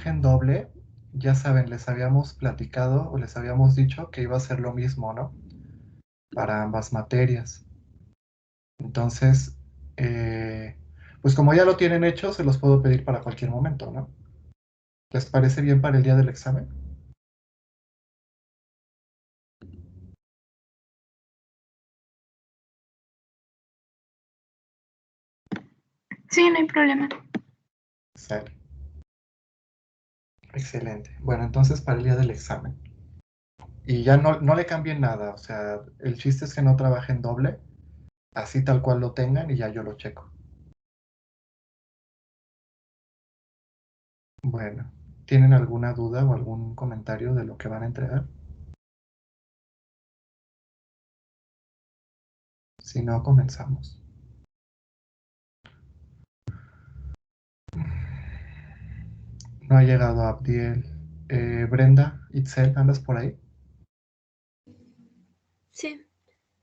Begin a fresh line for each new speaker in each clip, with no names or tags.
trabajen doble, ya saben, les habíamos platicado o les habíamos dicho que iba a ser lo mismo, ¿no? Para ambas materias. Entonces, eh, pues como ya lo tienen hecho, se los puedo pedir para cualquier momento, ¿no? ¿Les parece bien para el día del examen?
Sí, no hay problema.
Sale. Excelente. Bueno, entonces para el día del examen. Y ya no le cambien nada, o sea, el chiste es que no trabajen doble, así tal cual lo tengan y ya yo lo checo. Bueno, ¿tienen alguna duda o algún comentario de lo que van a entregar? Si no, comenzamos. No ha llegado Abdiel. Brenda, Itzel, ¿andas por ahí?
Sí,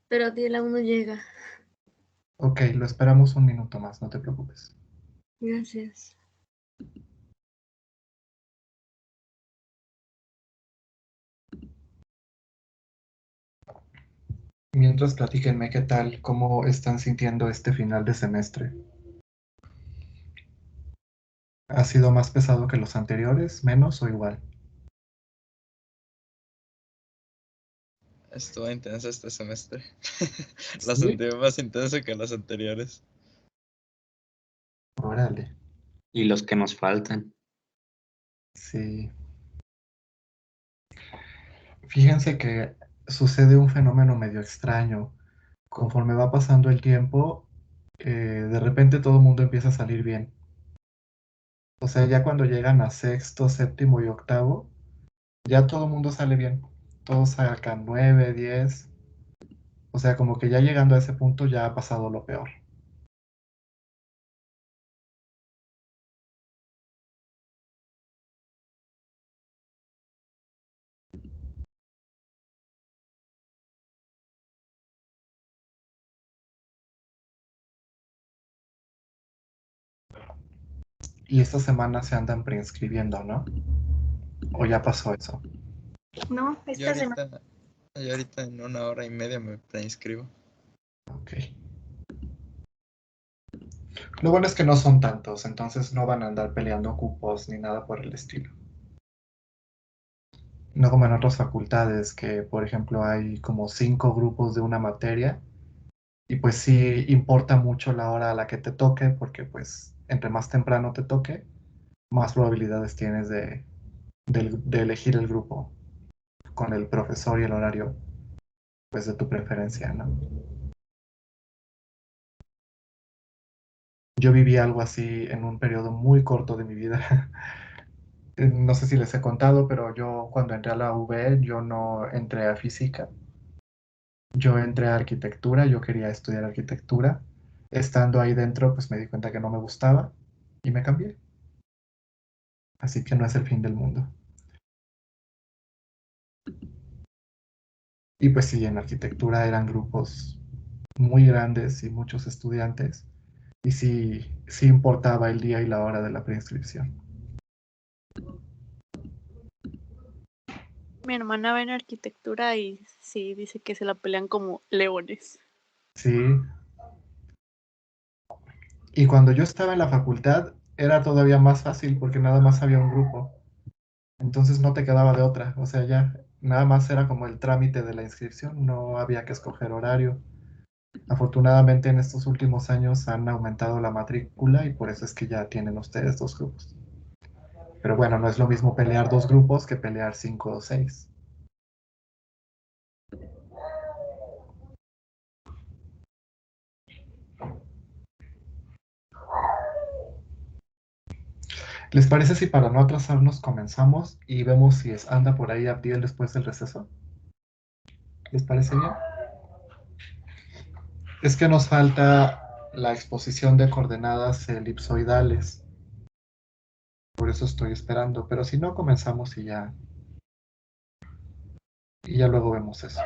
pero Diel aún no llega.
Ok, lo esperamos un minuto más, no te preocupes.
Gracias.
Mientras platíquenme qué tal, cómo están sintiendo este final de semestre. ¿Ha sido más pesado que los anteriores, menos o igual?
Estuvo intenso este semestre. Lo
Sí.
sentí más intenso que los anteriores.
Órale,
Y los que nos faltan.
sí. Fíjense que sucede un fenómeno medio extraño. Conforme va pasando el tiempo, de repente todo el mundo empieza a salir bien. O sea, ya cuando llegan a sexto, séptimo y octavo, ya todo el mundo sale bien. Todos sacan 9, 10. O sea, como que ya llegando a ese punto ya ha pasado lo peor. Y esta semana se andan preinscribiendo, ¿no? ¿O ya pasó eso?
No,
Yo
esta semana.
ahorita, yo ahorita en 1 hora y media me preinscribo.
Ok. Lo bueno es que no son tantos, entonces no van a andar peleando cupos ni nada por el estilo. No como en otras facultades que, por ejemplo, hay como 5 grupos de una materia y pues sí importa mucho la hora a la que te toque porque pues entre más temprano te toque, más probabilidades tienes de elegir el grupo con el profesor y el horario pues de tu preferencia, ¿no? Yo viví algo así en un periodo muy corto de mi vida. No sé si les he contado, pero yo cuando entré a la UV, yo no entré a física, yo entré a arquitectura, yo quería estudiar arquitectura. Estando ahí dentro, pues me di cuenta que no me gustaba y me cambié. Así que no es el fin del mundo. Y pues sí, en arquitectura eran grupos muy grandes y muchos estudiantes. Y sí, sí importaba el día y la hora de la preinscripción.
Mi hermana va en arquitectura y sí, dice que se la pelean como leones.
Sí. Y cuando yo estaba en la facultad, era todavía más fácil porque nada más había un grupo. Entonces no te quedaba de otra. O sea, ya nada más era como el trámite de la inscripción. No había que escoger horario. Afortunadamente en estos últimos años han aumentado la matrícula y por eso es que ya tienen ustedes 2 grupos. Pero bueno, no es lo mismo pelear 2 grupos que pelear 5 o 6. ¿Les parece si para no atrasarnos comenzamos y vemos si anda por ahí Abdiel después del receso? ¿Les parece bien? Es que nos falta la exposición de coordenadas elipsoidales. Por eso estoy esperando. Pero si no, comenzamos y ya luego vemos eso.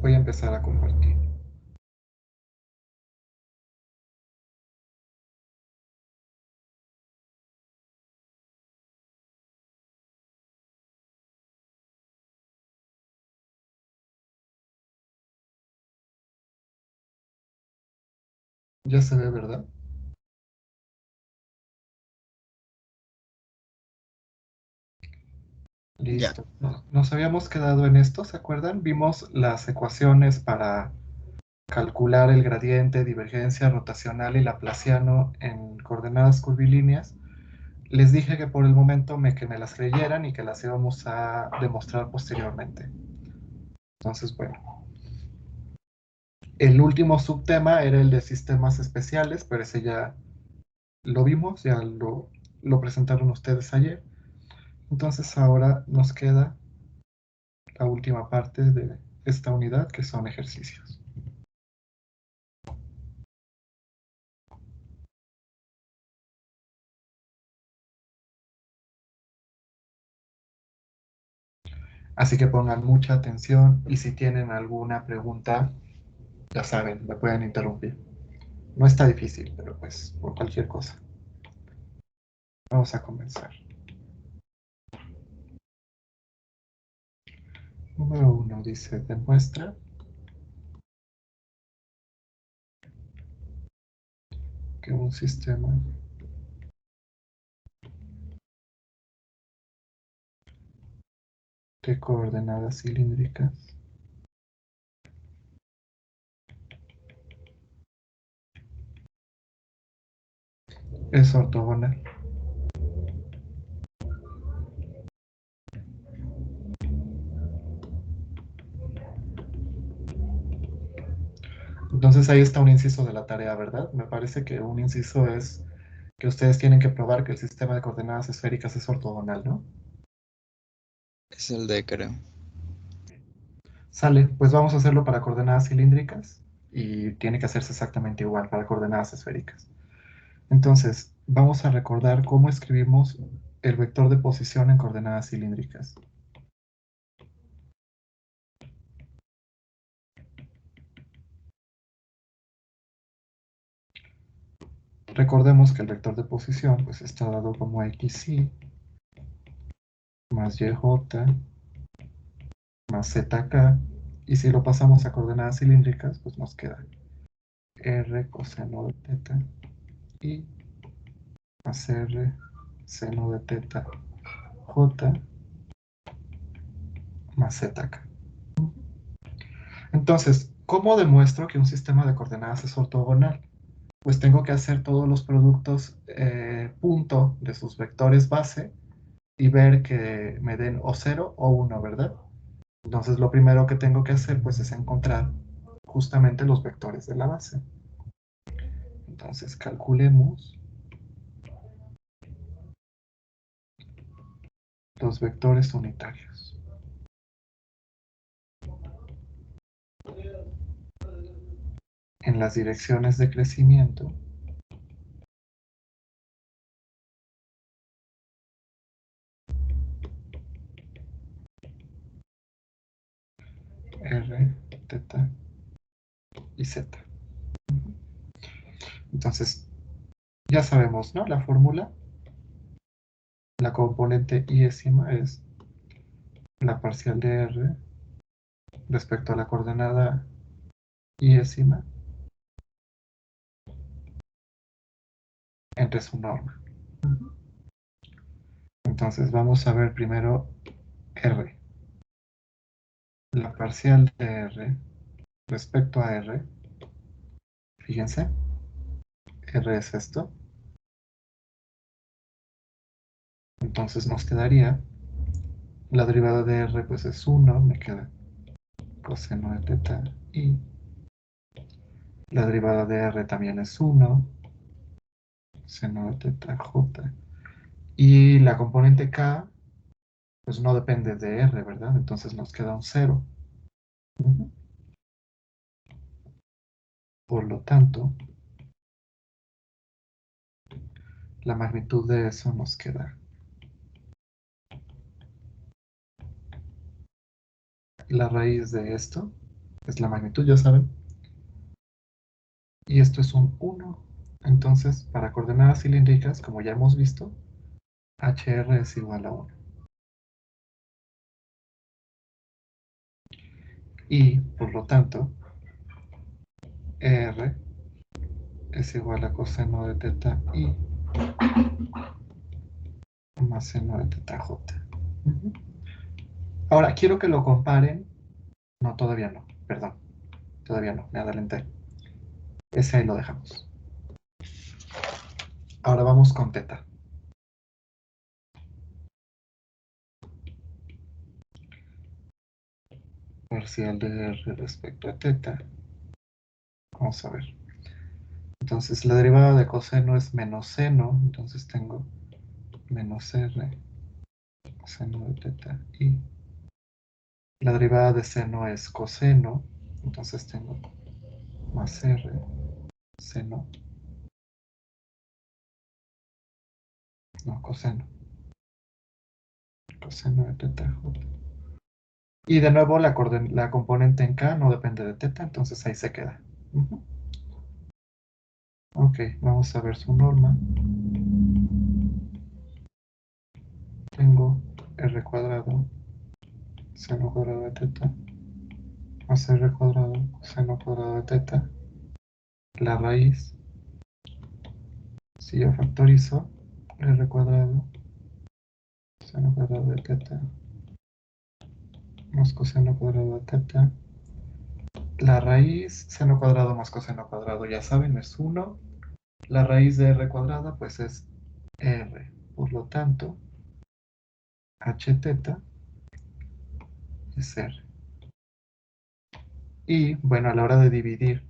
Voy a empezar a compartir. Ya se ve, ¿verdad?
Ya.
Listo. Nos habíamos quedado en esto, ¿se acuerdan? Vimos las ecuaciones para calcular el gradiente, divergencia, rotacional y laplaciano en coordenadas curvilíneas. Les dije que por el momento que me las creyeran y que las íbamos a demostrar posteriormente. Entonces, bueno. El último subtema era el de sistemas especiales, pero ese ya lo vimos, ya lo presentaron ustedes ayer. Entonces ahora nos queda la última parte de esta unidad, que son ejercicios. Así que pongan mucha atención y si tienen alguna pregunta, ya saben, me pueden interrumpir. No está difícil, pero pues por cualquier cosa. Vamos a comenzar. Número 1 dice, demuestra que un sistema de coordenadas cilíndricas es ortogonal. Entonces ahí está un inciso de la tarea, ¿verdad? Me parece que un inciso es que ustedes tienen que probar que el sistema de coordenadas esféricas es ortogonal, ¿no?
Es el D, creo.
Sale, pues vamos a hacerlo para coordenadas cilíndricas y tiene que hacerse exactamente igual para coordenadas esféricas. Entonces, vamos a recordar cómo escribimos el vector de posición en coordenadas cilíndricas. Recordemos que el vector de posición pues, está dado como xy más yj más zk, y si lo pasamos a coordenadas cilíndricas, pues nos queda r coseno de teta y más r seno de teta j más zk. Entonces, ¿cómo demuestro que un sistema de coordenadas es ortogonal? Pues tengo que hacer todos los productos punto de sus vectores base y ver que me den o 0 o 1, ¿verdad? Entonces lo primero que tengo que hacer pues es encontrar justamente los vectores de la base. Entonces calculemos los vectores unitarios. En las direcciones de crecimiento, r, teta y z. Entonces, ya sabemos, ¿no? La fórmula, la componente iésima es la parcial de r respecto a la coordenada iésima entre su norma. Entonces vamos a ver primero r. La parcial de r respecto a r, fíjense, r es esto. Entonces nos quedaría, la derivada de r pues es 1, me queda coseno de teta y la derivada de r también es 1, seno de teta j. Y la componente k pues no depende de r, ¿verdad? Entonces nos queda un 0. Por lo tanto, la magnitud de eso nos queda. La raíz de esto es la magnitud, ya saben. Y esto es un 1. Entonces, para coordenadas cilíndricas, como ya hemos visto, HR es igual a 1. Y, por lo tanto, R es igual a coseno de teta i más seno de teta j. Ujú. Ahora, quiero que lo comparen. No, todavía no, perdón. Todavía no, me adelanté. Ese ahí lo dejamos. Ahora vamos con teta. Parcial de r respecto a teta. Vamos a ver. Entonces, la derivada de coseno es menos seno. Entonces tengo menos r seno de teta i. La derivada de seno es coseno. Entonces tengo más r seno. No, coseno. Coseno de teta j. Y de nuevo la componente en k no depende de teta, entonces ahí se queda. Ujú. Ok, vamos a ver su norma. Tengo r cuadrado seno cuadrado de teta más r cuadrado seno cuadrado de teta. La raíz, si yo factorizo, r cuadrado seno cuadrado de teta más coseno cuadrado de teta. La raíz, seno cuadrado más coseno cuadrado, ya saben, es 1. La raíz de r cuadrada, pues es r. Por lo tanto, h teta es r. Y, bueno, a la hora de dividir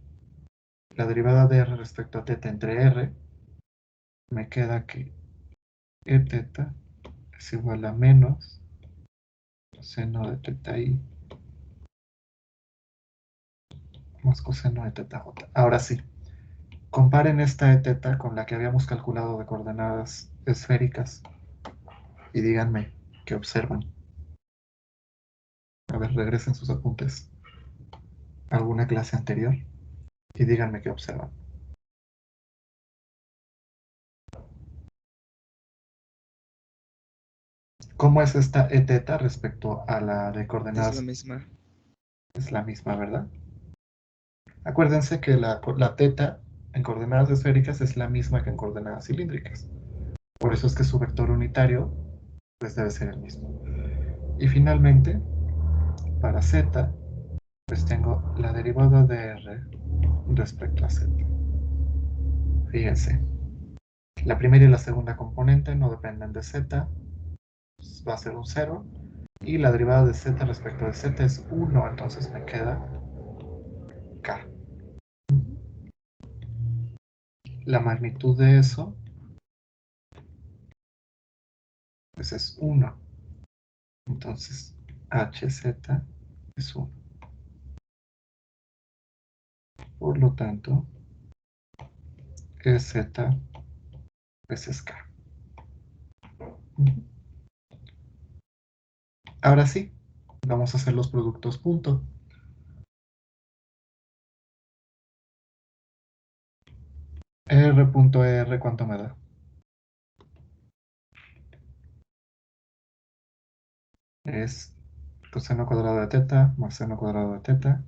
la derivada de r respecto a teta entre r, me queda que e teta es igual a menos seno de teta i más coseno de teta j. Ahora sí, comparen esta e teta con la que habíamos calculado de coordenadas esféricas y díganme qué observan. A ver, regresen sus apuntes a alguna clase anterior y díganme qué observan. ¿Cómo es esta e teta respecto a la de coordenadas?
Es la misma.
Es la misma, ¿verdad? Acuérdense que la teta en coordenadas esféricas es la misma que en coordenadas cilíndricas. Por eso es que su vector unitario pues debe ser el mismo. Y finalmente, para z, pues tengo la derivada de r respecto a z. Fíjense, la primera y la segunda componente no dependen de z, pues va a ser un 0. Y la derivada de z respecto de z es 1, entonces me queda k. La magnitud de eso pues es 1. Entonces hz es 1. Por lo tanto, ez pues es k. Ahora sí, vamos a hacer los productos punto. R.R, ¿cuánto me da? Es coseno cuadrado de teta más seno cuadrado de teta.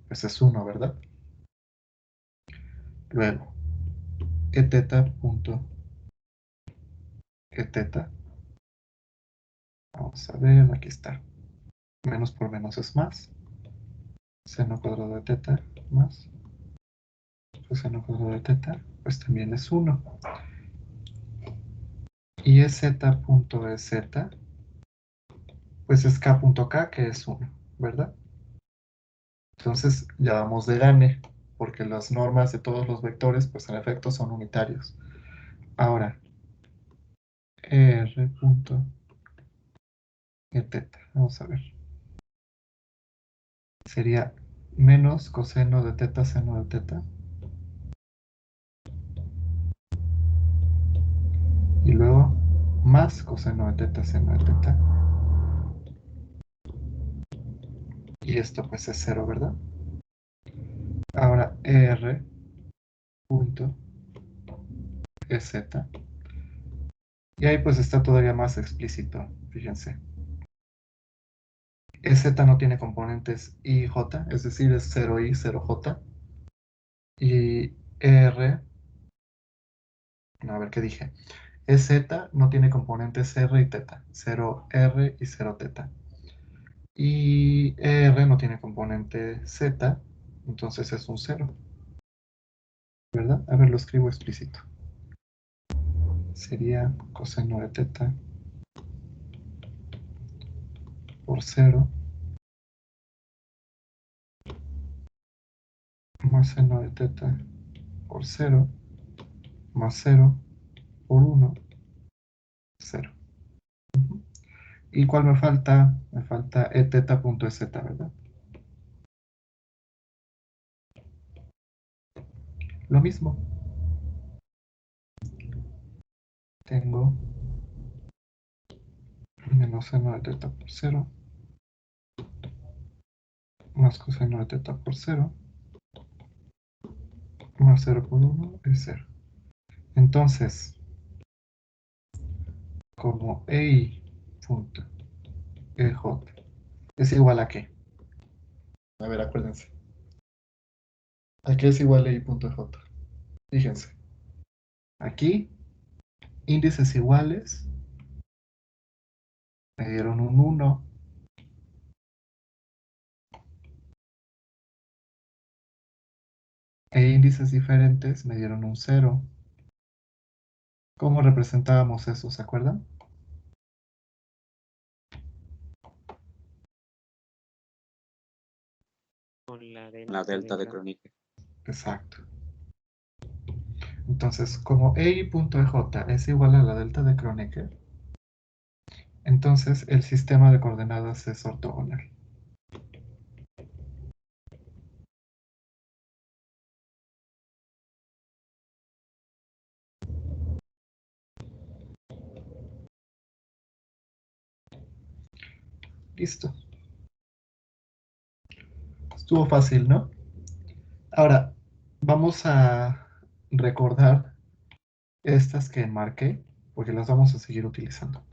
Pues es 1, ¿verdad? Luego, e teta punto e teta. Vamos a ver, aquí está. Menos por menos es más. Seno cuadrado de teta más coseno cuadrado de teta, pues también es 1. Y ez punto ez, pues es k.k, que es 1, ¿verdad? Entonces ya vamos de gane, porque las normas de todos los vectores, pues en efecto son unitarios. Ahora, r punto e teta, vamos a ver. Sería menos coseno de teta seno de teta. Y luego más coseno de teta seno de teta. Y esto pues es 0, ¿verdad? Ahora r punto ez. Y ahí pues está todavía más explícito, fíjense. EZ no tiene componentes I y J, es decir, es 0I, 0J. Y R, a ver qué dije. EZ no tiene componentes R y teta, 0R y 0 teta. Y R no tiene componente Z, entonces es un 0, ¿verdad? A ver, lo escribo explícito. Sería coseno de teta por 0 más seno de teta por 0 más 0 por 1, 0. ¿Y cuál me falta? Me falta e teta punto z, ¿verdad? Lo mismo. Tengo menos seno de teta por 0 más coseno de teta por 0 más 0 por 1 es 0. Entonces, como EI punto EJ es igual a qué? A ver, acuérdense. ¿A qué es igual a EI punto EJ? Fíjense. Aquí, índices iguales me dieron un 1. E índices diferentes me dieron un 0. ¿Cómo representábamos eso? ¿Se acuerdan?
Con la
La delta de
Kronecker.
Kronecker.
Exacto. Entonces, como EI.EJ es igual a la delta de Kronecker, entonces el sistema de coordenadas es ortogonal. Listo. Estuvo fácil, ¿no? Ahora, vamos a recordar estas que marqué, porque las vamos a seguir utilizando.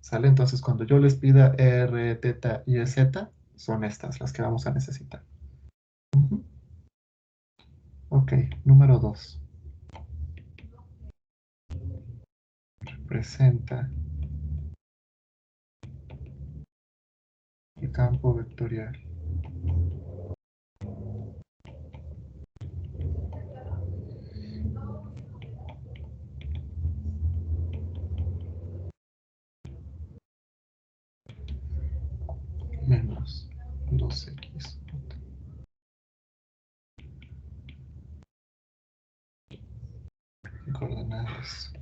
¿Sale? Entonces, cuando yo les pida R, teta y Z, son estas las que vamos a necesitar. Ok, número 2. Representa el campo vectorial menos 2x coordenadas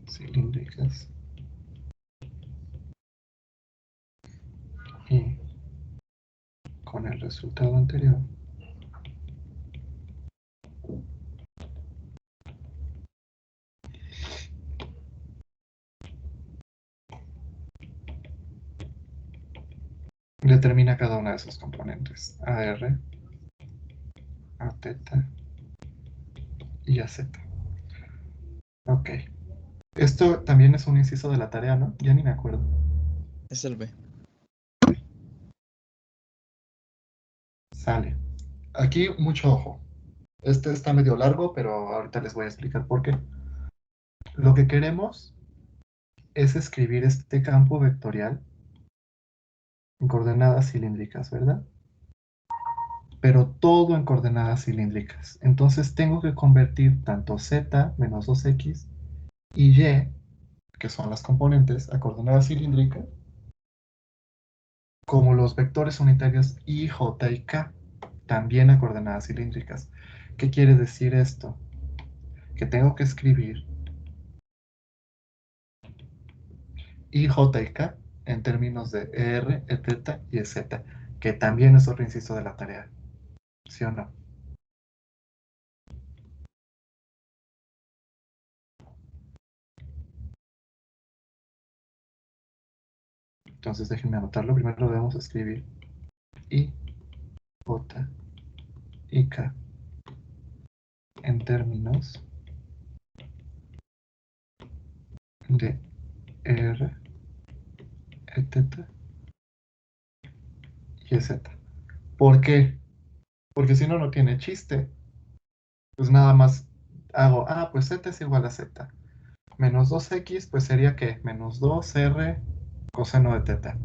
cilíndricas y con el resultado anterior determina cada una de sus componentes, AR, A teta y A z. Ok. Esto también es un inciso de la tarea, ¿no? Ya ni me acuerdo.
Es el B.
Sale. Aquí mucho ojo. Este está medio largo, pero ahorita les voy a explicar por qué. Lo que queremos es escribir este campo vectorial en coordenadas cilíndricas, ¿verdad? Pero todo en coordenadas cilíndricas. Entonces tengo que convertir tanto z menos 2x y y, que son las componentes, a coordenadas cilíndricas, como los vectores unitarios i, j y k, también a coordenadas cilíndricas. ¿Qué quiere decir esto? Que tengo que escribir i, j y k en términos de r, et y z, que también es otro inciso de la tarea. ¿Sí o no? Entonces déjenme anotarlo. Primero debemos escribir i, j y k en términos de r, E teta y E z. ¿Por qué? Porque si no, no tiene chiste. Pues nada más hago, pues z es igual a z. Menos 2x, pues sería ¿qué? Menos 2r coseno de teta.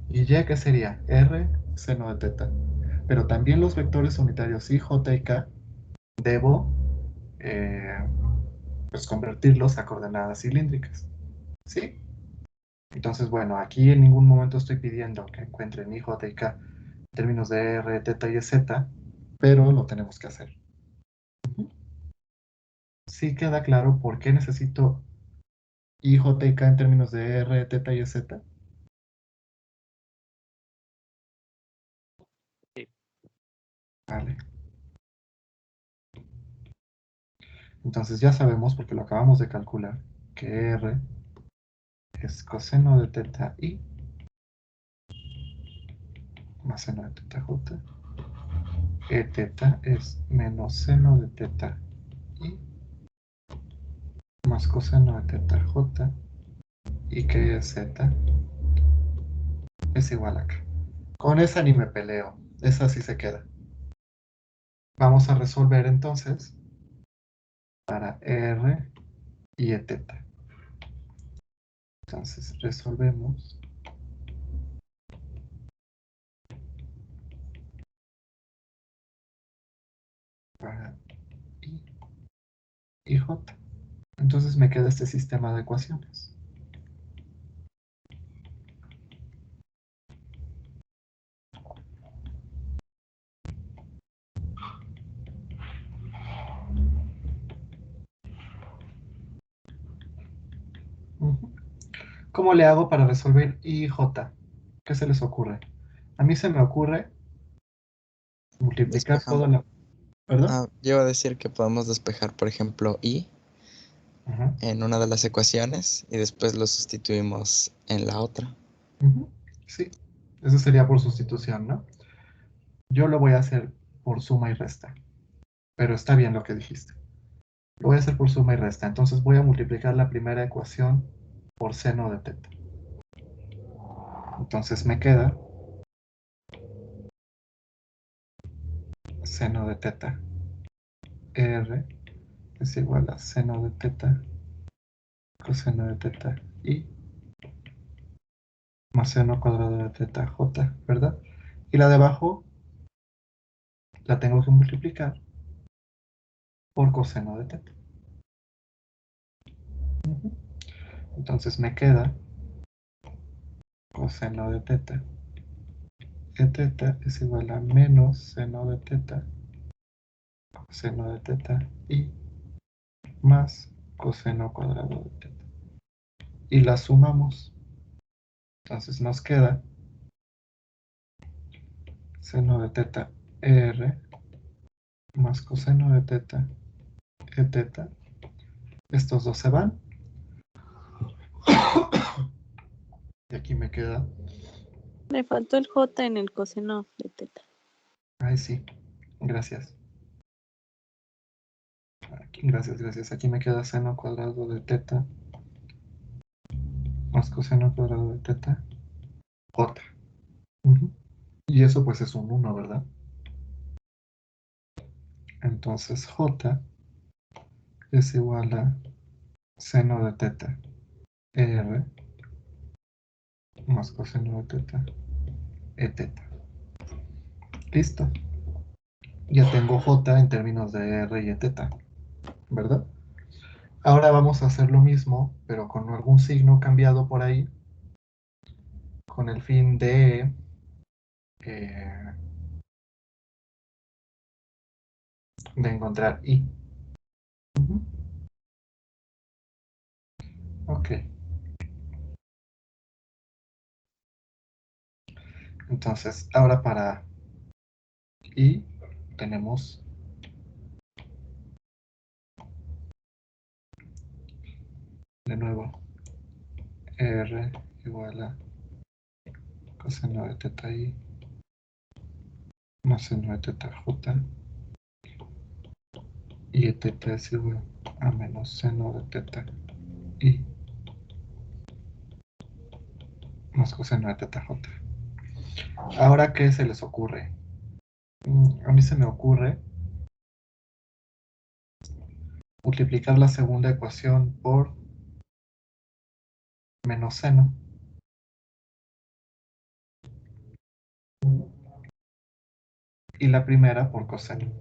Y y, ¿qué sería? R seno de teta. Pero también los vectores unitarios i, j y k debo pues convertirlos a coordenadas cilíndricas. ¿Sí? Entonces, bueno, aquí en ningún momento estoy pidiendo que encuentren i, j y k en términos de r, teta y z, pero lo tenemos que hacer. ¿Sí queda claro por qué necesito i, j y k en términos de r, teta y z?
Sí.
Vale. Entonces ya sabemos, porque lo acabamos de calcular, que r es coseno de teta i más seno de teta j. E teta es menos seno de teta i más coseno de teta j. Y que es z es igual a k. Con esa ni me peleo. Esa sí se queda. Vamos a resolver entonces para r y e teta. Entonces resolvemos para i y j. Entonces me queda este sistema de ecuaciones. ¿Cómo le hago para resolver i y j? ¿Qué se les ocurre? A mí se me ocurre multiplicar
Despejamos.
toda la... ¿Perdón?
Yo iba a decir que podemos despejar, por ejemplo, i
Ajá.
en una de las ecuaciones y después lo sustituimos en la otra.
Sí, eso sería por sustitución, ¿no? Yo lo voy a hacer por suma y resta, pero está bien lo que dijiste. Lo voy a hacer por suma y resta, entonces voy a multiplicar la primera ecuación por seno de teta. Entonces me queda seno de teta r es igual a seno de teta coseno de teta i más seno cuadrado de teta j, ¿verdad? Y la de abajo la tengo que multiplicar por coseno de teta. Entonces me queda coseno de teta e teta es igual a menos seno de teta coseno de teta i más coseno cuadrado de teta. Y la sumamos. Entonces nos queda seno de teta r más coseno de teta e teta. Estos dos se van. Y aquí me queda...
Me faltó el J en el coseno de teta.
Ay, sí. Gracias. Aquí, gracias. Aquí me queda seno cuadrado de teta más coseno cuadrado de teta j. Y eso pues es un 1, ¿verdad? Entonces j es igual a seno de teta r más coseno de teta e teta. Listo. Ya tengo j en términos de r y e teta, ¿verdad? Ahora vamos a hacer lo mismo, pero con algún signo cambiado por ahí, con el fin de encontrar i. Ok. Entonces, ahora para i tenemos de nuevo r igual a coseno de teta i más seno de teta j y e teta es igual a menos seno de teta i más coseno de teta j. Ahora, ¿qué se les ocurre? A mí se me ocurre multiplicar la segunda ecuación por menos seno. Y la primera por coseno.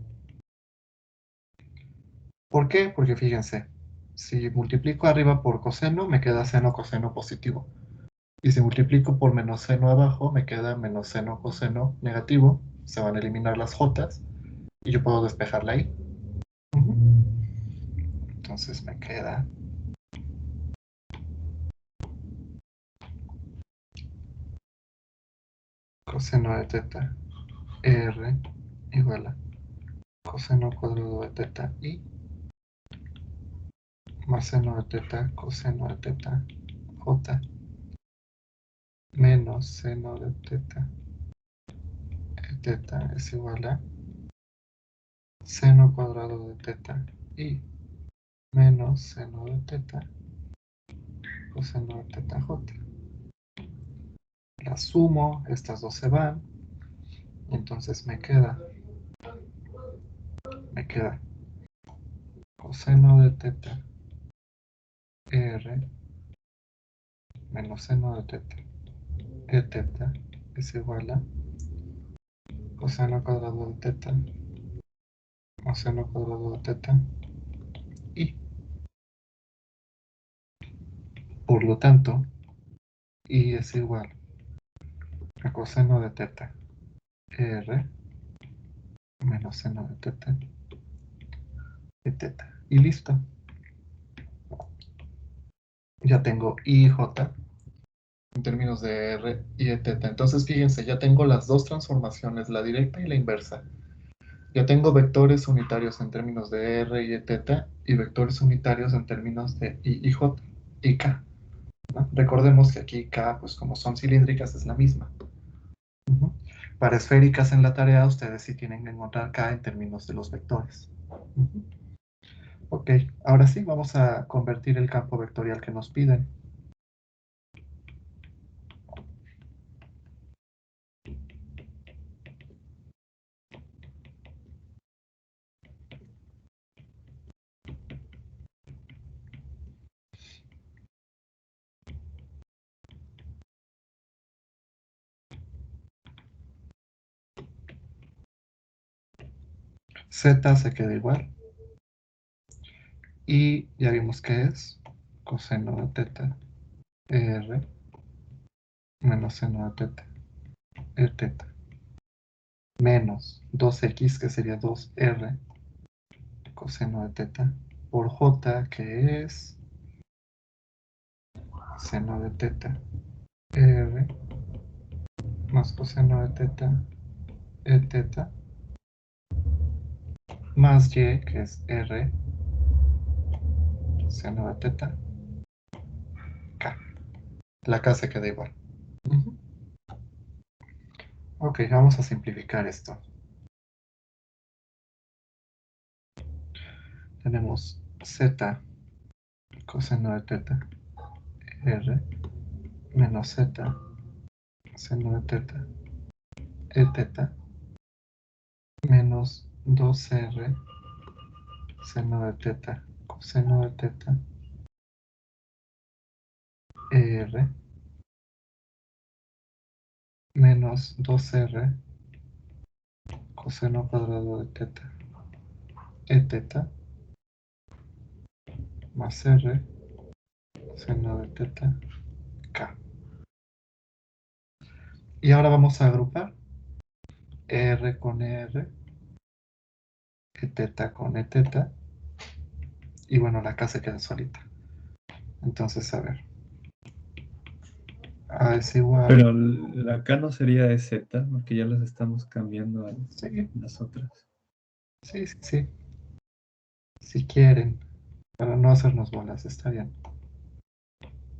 ¿Por qué? Porque fíjense, si multiplico arriba por coseno, me queda seno coseno positivo. Y si multiplico por menos seno abajo, me queda menos seno coseno negativo. Se van a eliminar las jotas y yo puedo despejarla ahí. Entonces me queda coseno de teta R igual a coseno cuadrado de teta I más seno de teta coseno de teta J menos seno de teta es igual a seno cuadrado de teta I menos seno de teta coseno de teta J. Las sumo, estas dos se van, y entonces me queda coseno de teta R menos seno de teta E teta es igual a coseno cuadrado de teta más seno cuadrado de teta I. Por lo tanto, I es igual a coseno de teta R menos seno de teta E teta. Y listo. Ya tengo I y J en términos de R y de teta. Entonces, fíjense, ya tengo las dos transformaciones, la directa y la inversa. Ya tengo vectores unitarios en términos de R y de teta y vectores unitarios en términos de I y J y K, ¿no? Recordemos que aquí K, pues como son cilíndricas, es la misma. Para esféricas en la tarea, ustedes sí tienen que encontrar K en términos de los vectores. Ok, ahora sí, vamos a convertir el campo vectorial que nos piden. Z se queda igual. Y ya vimos que es coseno de teta R menos seno de teta E teta menos 2x, que sería 2R coseno de teta por J, que es seno de teta R más coseno de teta E teta más Y, que es R seno de teta K. La K se queda igual. Ok, vamos a simplificar esto. Tenemos Z coseno de teta R menos Z seno de teta E teta menos 2R seno de teta coseno de teta ER menos 2R coseno cuadrado de teta E teta más R seno de teta K. Y ahora vamos a agrupar R con ER, E teta con E teta, y bueno, la K se queda solita. Entonces, a ver. A es igual.
Pero la K no sería de Z, porque ya las estamos cambiando a
Sí,
las otras.
sí, sí, sí. Si quieren, para no hacernos bolas, está bien.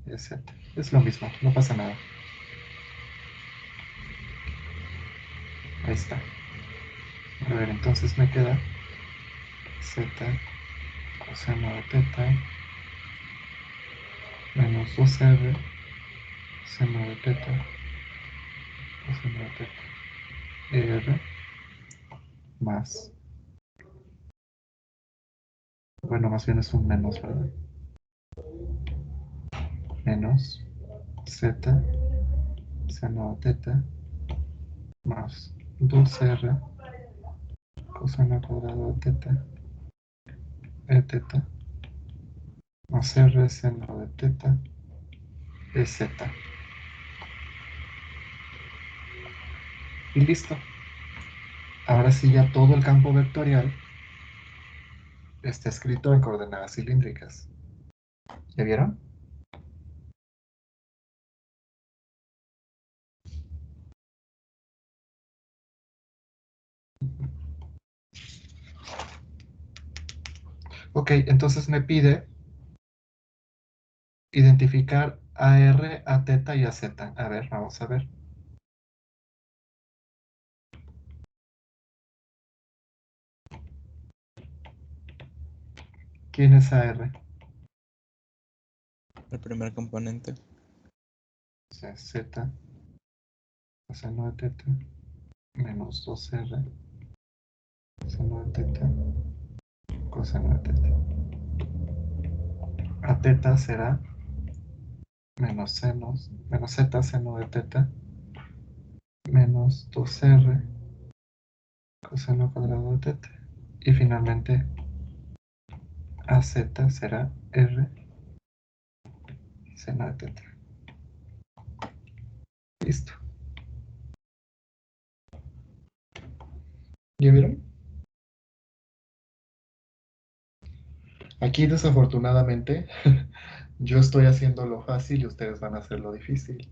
Es Z. Es lo mismo, no pasa nada. Ahí está. A ver, entonces me queda Z coseno de teta menos 2R seno de teta, coseno de teta, R, más. Bueno, más bien es un menos, ¿verdad? Menos z, seno de teta, más 2R, coseno cuadrado de teta, e teta, más R, seno de teta, e z. Y listo. Ahora sí ya todo el campo vectorial está escrito en coordenadas cilíndricas. ¿Ya vieron? Ok, entonces me pide identificar a R, a teta y a z. A ver, vamos a ver. ¿Quién es AR?
El primer componente.
O sea, z, coseno de teta, menos 2R, coseno de teta, coseno de teta. A teta será menos z, seno de teta, menos 2R, coseno cuadrado de teta. Y finalmente, a z será R, seno de teta. Listo. ¿Ya vieron? Aquí desafortunadamente yo estoy haciendo lo fácil y ustedes van a hacer lo difícil,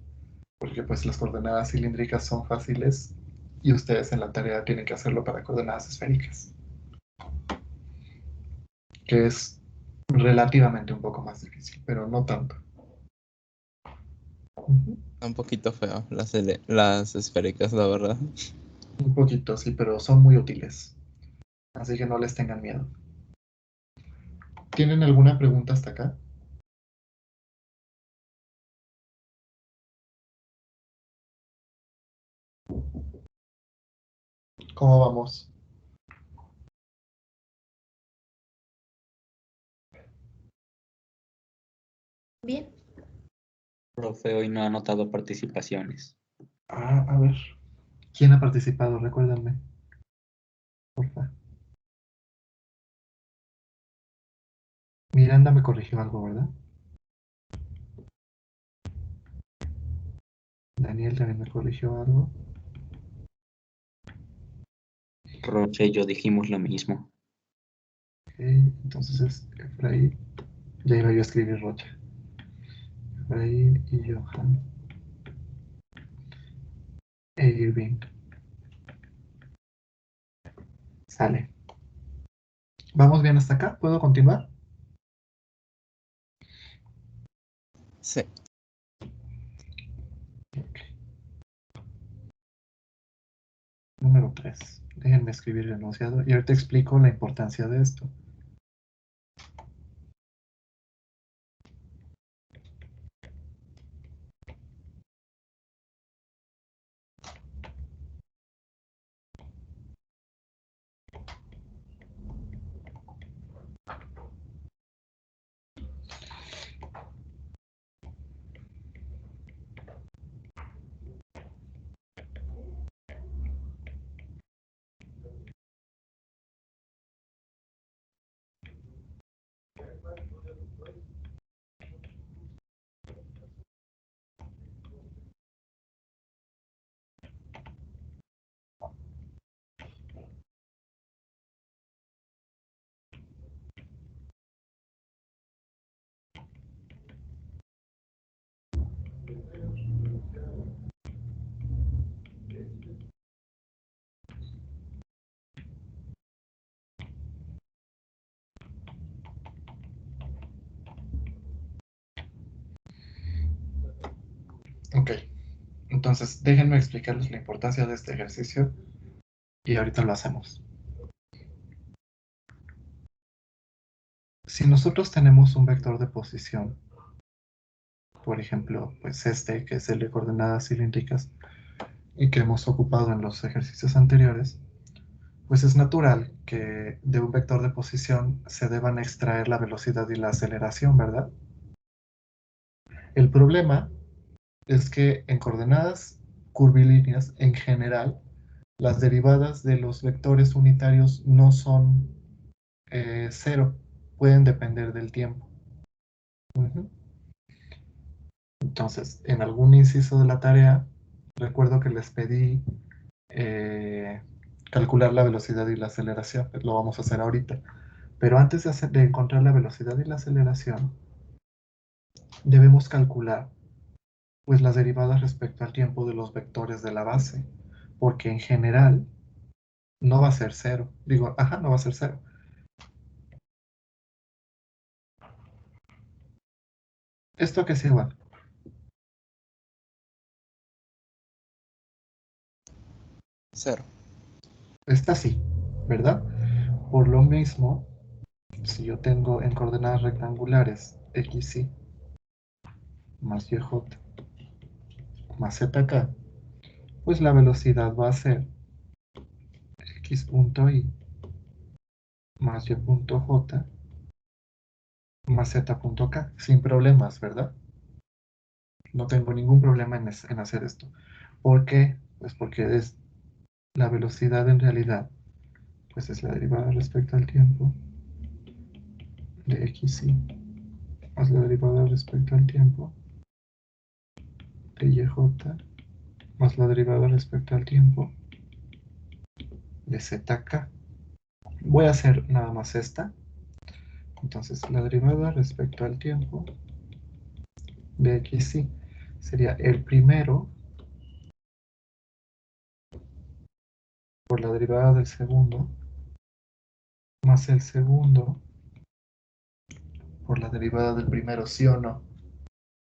porque pues las coordenadas cilíndricas son fáciles y ustedes en la tarea tienen que hacerlo para coordenadas esféricas, que es relativamente un poco más difícil, pero no tanto.
Está un poquito feo las esféricas, la verdad.
Un poquito, sí, pero son muy útiles, así que no les tengan miedo. ¿Tienen alguna pregunta hasta acá? ¿Cómo vamos?
Bien.
Profe, hoy no ha anotado participaciones.
Ah, a ver. ¿Quién ha participado? Recuérdenme, porfa. Miranda me corrigió algo, ¿verdad? Daniel también me corrigió algo.
Rocha y yo dijimos lo mismo.
Ok, entonces es Efraín. Ya iba yo a escribir Rocha. Efraín y Johan. E Irving. Sale. ¿Vamos bien hasta acá? ¿Puedo continuar?
Sí.
Número 3. Déjenme escribir el enunciado y ahorita explico la importancia de esto. Ok. Entonces, déjenme explicarles la importancia de este ejercicio y ahorita lo hacemos. Si nosotros tenemos un vector de posición por ejemplo, pues este, que es el de coordenadas cilíndricas y que hemos ocupado en los ejercicios anteriores, pues es natural que de un vector de posición se deban extraer la velocidad y la aceleración, ¿verdad? El problema es que en coordenadas curvilíneas, en general, las derivadas de los vectores unitarios no son cero, pueden depender del tiempo. Ujú. Entonces, en algún inciso de la tarea, recuerdo que les pedí calcular la velocidad y la aceleración. Lo vamos a hacer ahorita. Pero antes de encontrar la velocidad y la aceleración, debemos calcular pues las derivadas respecto al tiempo de los vectores de la base, porque en general no va a ser cero. Digo, ajá, no va a ser cero. ¿Esto qué es igual?
Cero.
Está así, ¿verdad? Por lo mismo, si yo tengo en coordenadas rectangulares xy más yj más zk, pues la velocidad va a ser x punto y más y punto j más z punto k, sin problemas, ¿verdad? No tengo ningún problema en hacer esto. ¿Por qué? Pues porque es la velocidad en realidad, pues es la derivada respecto al tiempo de xy más la derivada respecto al tiempo de y más la derivada respecto al tiempo de zk. Voy a hacer nada más esta. Entonces, la derivada respecto al tiempo de xy sería el primero por la derivada del segundo más el segundo por la derivada del primero, ¿sí o no?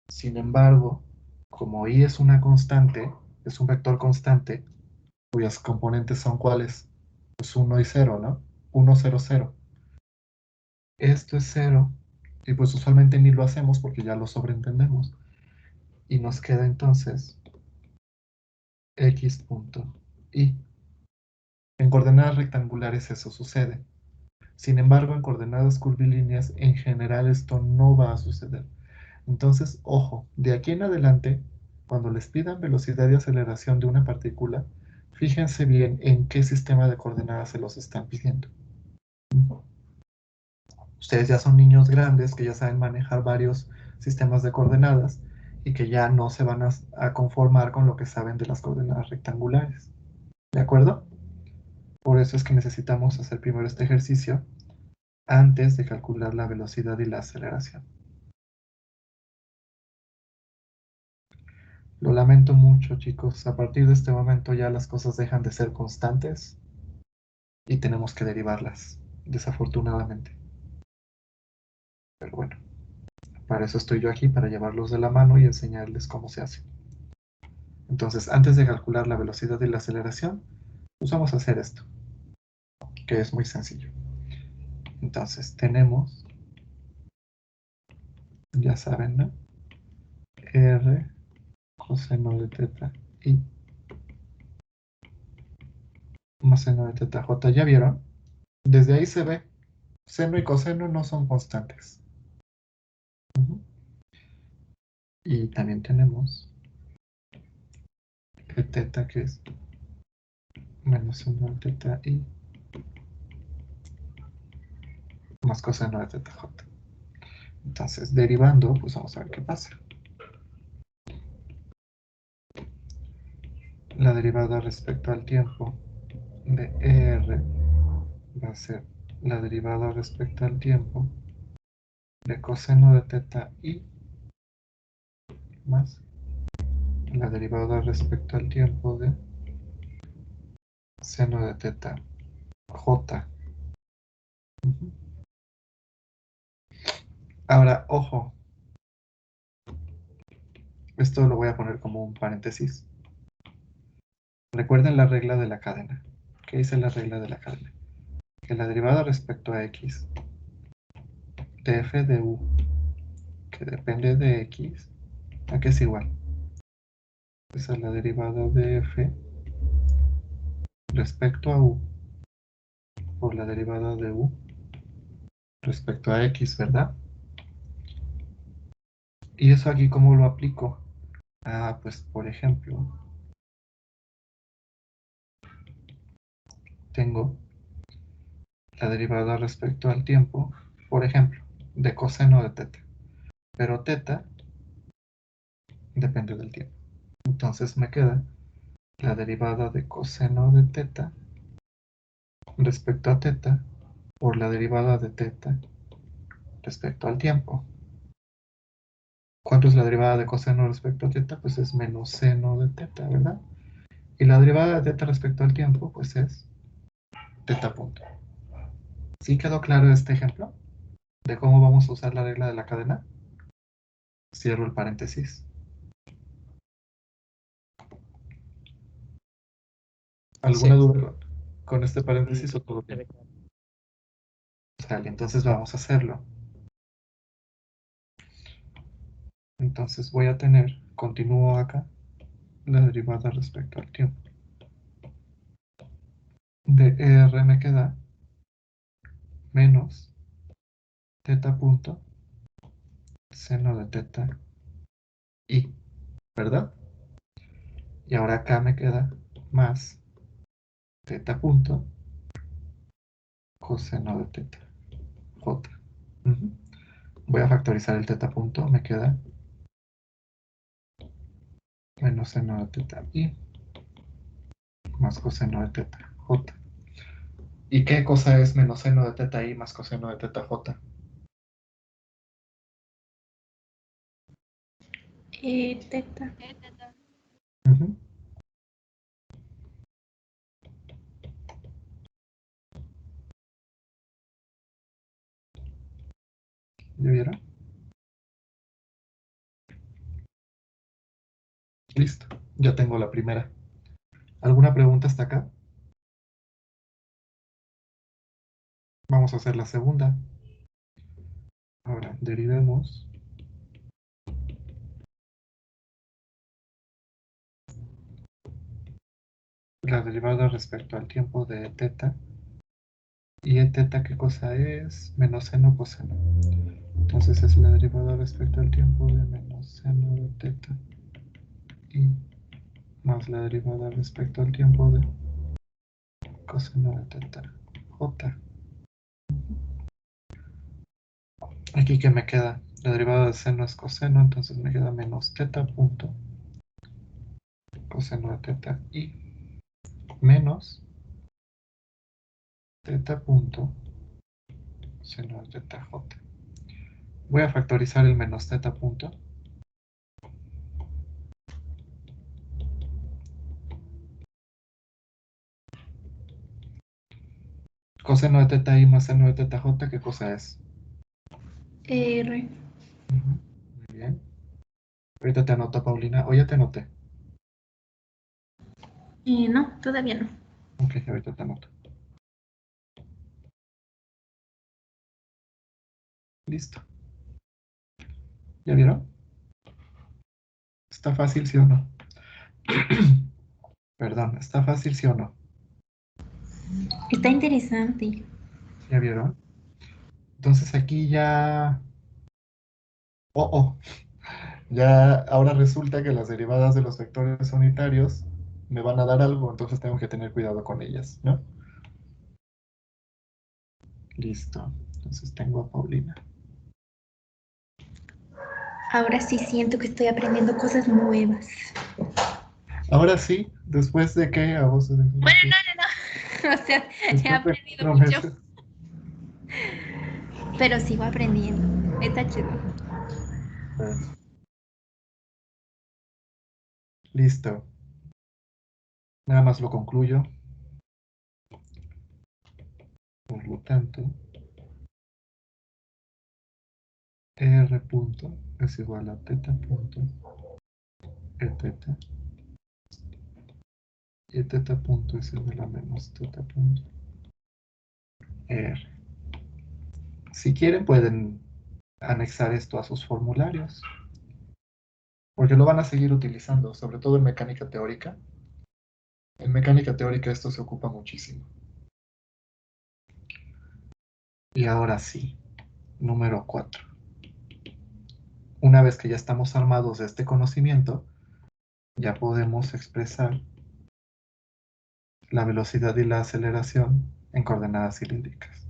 Sin embargo, como y es una constante, es un vector constante, cuyas componentes son cuáles, pues 1 y 0, ¿no? 1, 0, 0. Esto es 0, y pues usualmente ni lo hacemos porque ya lo sobreentendemos. Y nos queda entonces x punto y. En coordenadas rectangulares eso sucede. Sin embargo, en coordenadas curvilíneas, en general esto no va a suceder. Entonces, ojo, de aquí en adelante, cuando les pidan velocidad y aceleración de una partícula, fíjense bien en qué sistema de coordenadas se los están pidiendo. Ustedes ya son niños grandes que ya saben manejar varios sistemas de coordenadas y que ya no se van a conformar con lo que saben de las coordenadas rectangulares. ¿De acuerdo? Por eso es que necesitamos hacer primero este ejercicio antes de calcular la velocidad y la aceleración. Lo lamento mucho, chicos. A partir de este momento ya las cosas dejan de ser constantes y tenemos que derivarlas, desafortunadamente. Pero bueno, para eso estoy yo aquí, para llevarlos de la mano y enseñarles cómo se hace. Entonces, antes de calcular la velocidad y la aceleración, pues vamos a hacer esto, que es muy sencillo. Entonces, tenemos, ya saben, ¿no? R coseno de teta y más seno de teta j. ¿Ya vieron? Desde ahí se ve, seno y coseno no son constantes. Y también tenemos el teta, que es menos seno de teta y más coseno de teta j. Entonces, derivando, pues vamos a ver qué pasa. La derivada respecto al tiempo de R va a ser la derivada respecto al tiempo de coseno de teta i más la derivada respecto al tiempo de seno de teta j. Ahora, ojo, esto lo voy a poner como un paréntesis. Recuerden la regla de la cadena. ¿Qué dice la regla de la cadena? Que la derivada respecto a x de f de u, que depende de x, ¿A qué es igual? Pues a la derivada de f respecto a u por la derivada de u respecto a x, ¿verdad? ¿Y eso aquí cómo lo aplico? Ah, pues por ejemplo, tengo la derivada respecto al tiempo, por ejemplo, de coseno de teta. Pero teta depende del tiempo. Entonces me queda la derivada de coseno de teta respecto a teta por la derivada de teta respecto al tiempo. ¿Cuánto es la derivada de coseno respecto a teta? Pues es menos seno de teta, ¿verdad? Y la derivada de teta respecto al tiempo, pues es teta punto. ¿Sí quedó claro este ejemplo? De cómo vamos a usar la regla de la cadena. Cierro el paréntesis. ¿Alguna
Sí.
duda con este paréntesis o todo bien? Sale, entonces vamos a hacerlo. Entonces voy a tener, continúo acá, la derivada respecto al tiempo. De R me queda menos teta punto seno de teta i, ¿verdad? Y ahora acá me queda más teta punto coseno de teta j. Voy a factorizar el teta punto, me queda menos seno de teta i más coseno de teta j. ¿Y qué cosa es menos seno de teta i más coseno de teta j?
Teta.
Ujú. ¿Ya vieron? Listo, ya tengo la primera. ¿Alguna pregunta hasta acá? Vamos a hacer la segunda. Ahora, derivemos la derivada respecto al tiempo de teta. ¿Y e teta qué cosa es? Menos seno coseno. Entonces es la derivada respecto al tiempo de menos seno de teta y más la derivada respecto al tiempo de coseno de teta j. Aquí que me queda, la derivada de seno es coseno, entonces me queda menos teta punto coseno de teta y menos teta punto seno de teta j. Voy a factorizar el menos teta punto. Coseno de teta i más seno de teta j, ¿qué cosa es?
R.
Muy bien. Ahorita te anoto, Paulina. O ya te anoté.
No, todavía no.
Ok, ahorita te anoto. Listo. ¿Ya vieron? ¿Está fácil, sí o no? Perdón, ¿está fácil, sí o no?
Está interesante.
¿Ya vieron? Entonces aquí ya... Oh. Ya ahora resulta que las derivadas de los vectores unitarios me van a dar algo, entonces tengo que tener cuidado con ellas, ¿no? Listo. Entonces tengo a Paulina.
Ahora sí siento que estoy aprendiendo cosas nuevas.
Ahora sí, después de que a vos...
Bueno, no. O sea, he
Después de
aprendido
4
mucho,
meses.
pero sigo aprendiendo. Está chido.
Pues, listo. Nada más lo concluyo. Por lo tanto, R punto es igual a teta punto e teta. Y teta punto es igual a menos teta punto R. Si quieren pueden anexar esto a sus formularios. porque lo van a seguir utilizando, sobre todo en mecánica teórica. En mecánica teórica esto se ocupa muchísimo. Y ahora sí, número 4. Una vez que ya estamos armados de este conocimiento, ya podemos expresar la velocidad y la aceleración en coordenadas cilíndricas.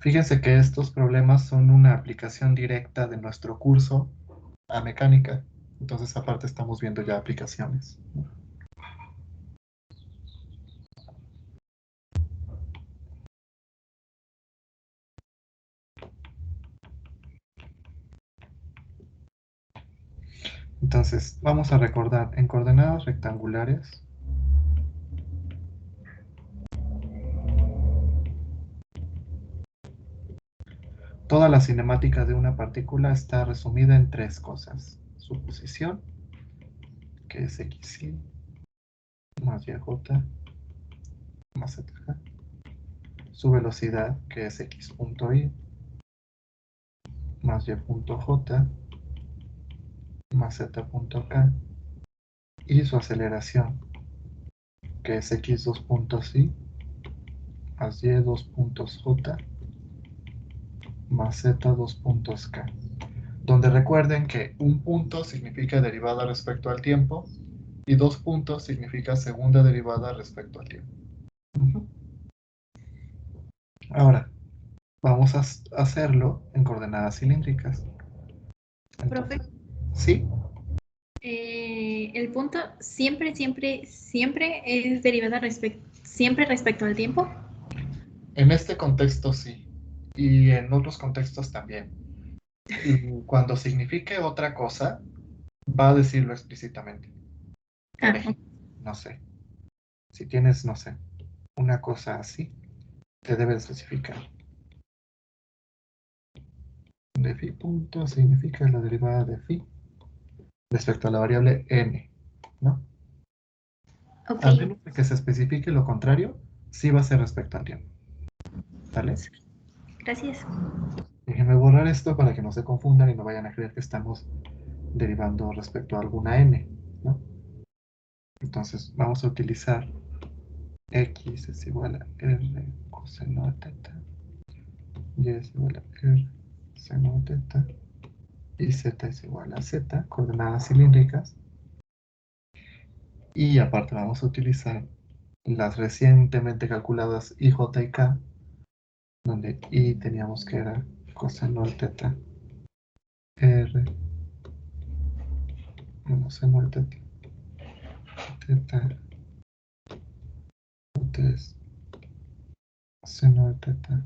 Fíjense que estos problemas son una aplicación directa de nuestro curso a mecánica. Entonces, aparte estamos viendo ya aplicaciones. Entonces, vamos a recordar en coordenadas rectangulares. Toda la cinemática de una partícula está resumida en 3 cosas. Su posición, que es xy, más yj, más zj. Su velocidad, que es x punto y, más y punto j, más z punto k. Y su aceleración, que es x 2 puntos y, más y 2 puntos j, más z 2 puntos k. Donde recuerden que un punto significa derivada respecto al tiempo y 2 puntos significa segunda derivada respecto al tiempo. Ahora, vamos a hacerlo en coordenadas cilíndricas.
Profe,
¿Sí?
el punto siempre es derivada siempre respecto al tiempo.
En este contexto sí. Y en otros contextos también. Y cuando signifique otra cosa, va a decirlo explícitamente. Por
Ah,
ejemplo, no sé. Si tienes, no sé, una cosa así, te debe especificar. De phi punto significa la derivada de phi respecto a la variable n, ¿no?
ok.
A menos de que se especifique lo contrario, sí va a ser respecto al tiempo. ¿Vale?
Gracias.
Déjenme borrar esto para que no se confundan y no vayan a creer que estamos derivando respecto a alguna n, ¿no? Entonces vamos a utilizar x es igual a r coseno de teta, y es igual a r seno de teta, y z es igual a z, coordenadas cilíndricas. Y aparte vamos a utilizar las recientemente calculadas i, j y k, donde i teníamos que era coseno de teta r menos seno de teta, teta es seno de teta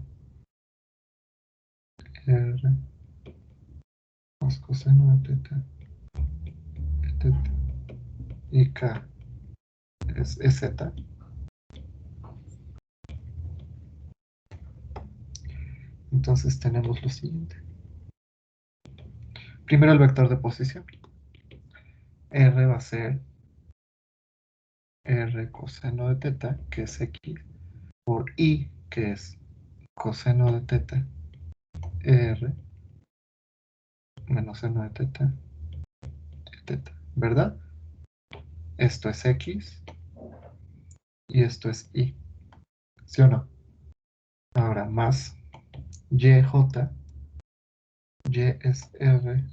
r más coseno de teta, teta y k es z. Entonces tenemos lo siguiente. Primero el vector de posición. R va a ser r coseno de teta, que es x, por i, que es coseno de teta, r menos seno de teta, teta, ¿verdad? Esto es x y esto es y, ¿sí o no? Ahora, más yj, y es r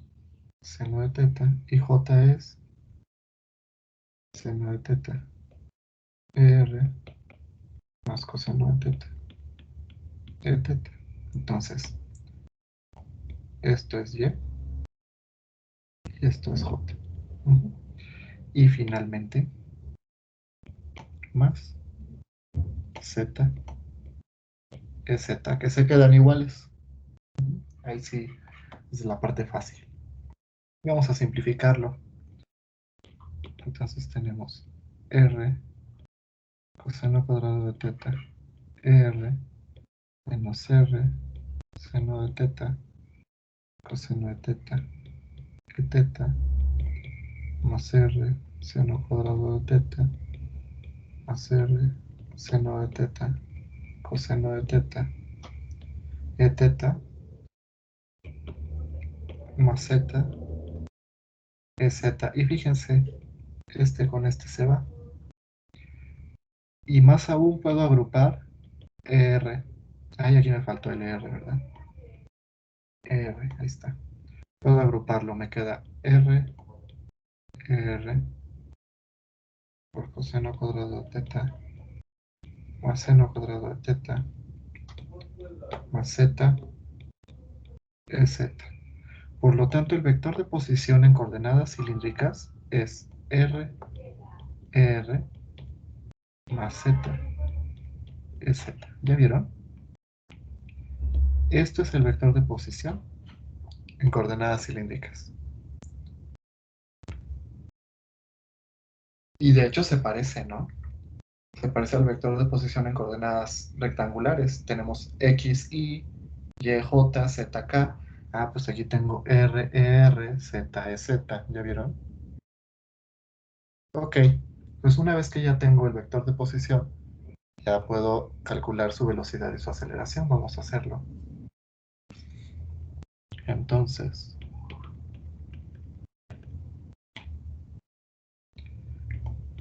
seno de teta y j es seno de teta, r más coseno de teta, teta. Entonces, esto es y esto es j. Y finalmente, más z es z, que se quedan iguales. Ahí sí es la parte fácil. Vamos a simplificarlo. Entonces tenemos R coseno cuadrado de teta R menos R seno de teta coseno de teta que teta más R seno cuadrado de teta más R seno de teta coseno de teta e teta más z e z. Y fíjense, este con este se va. Y más aún puedo agrupar R. Ay, aquí me faltó el R, ¿verdad? R, ahí está. Puedo agruparlo, me queda R por coseno cuadrado de teta más seno cuadrado de teta más z es z. Por lo tanto, el vector de posición en coordenadas cilíndricas es R más z es z. ¿Ya vieron? Esto es el vector de posición en coordenadas cilíndricas. Y de hecho se parece, ¿no? Se parece al vector de posición en coordenadas rectangulares. Tenemos x, y, j, z, k. Ah, pues aquí tengo r, z, z. ¿Ya vieron? Ok, pues una vez que ya tengo el vector de posición, ya puedo calcular su velocidad y su aceleración. Vamos a hacerlo. Entonces,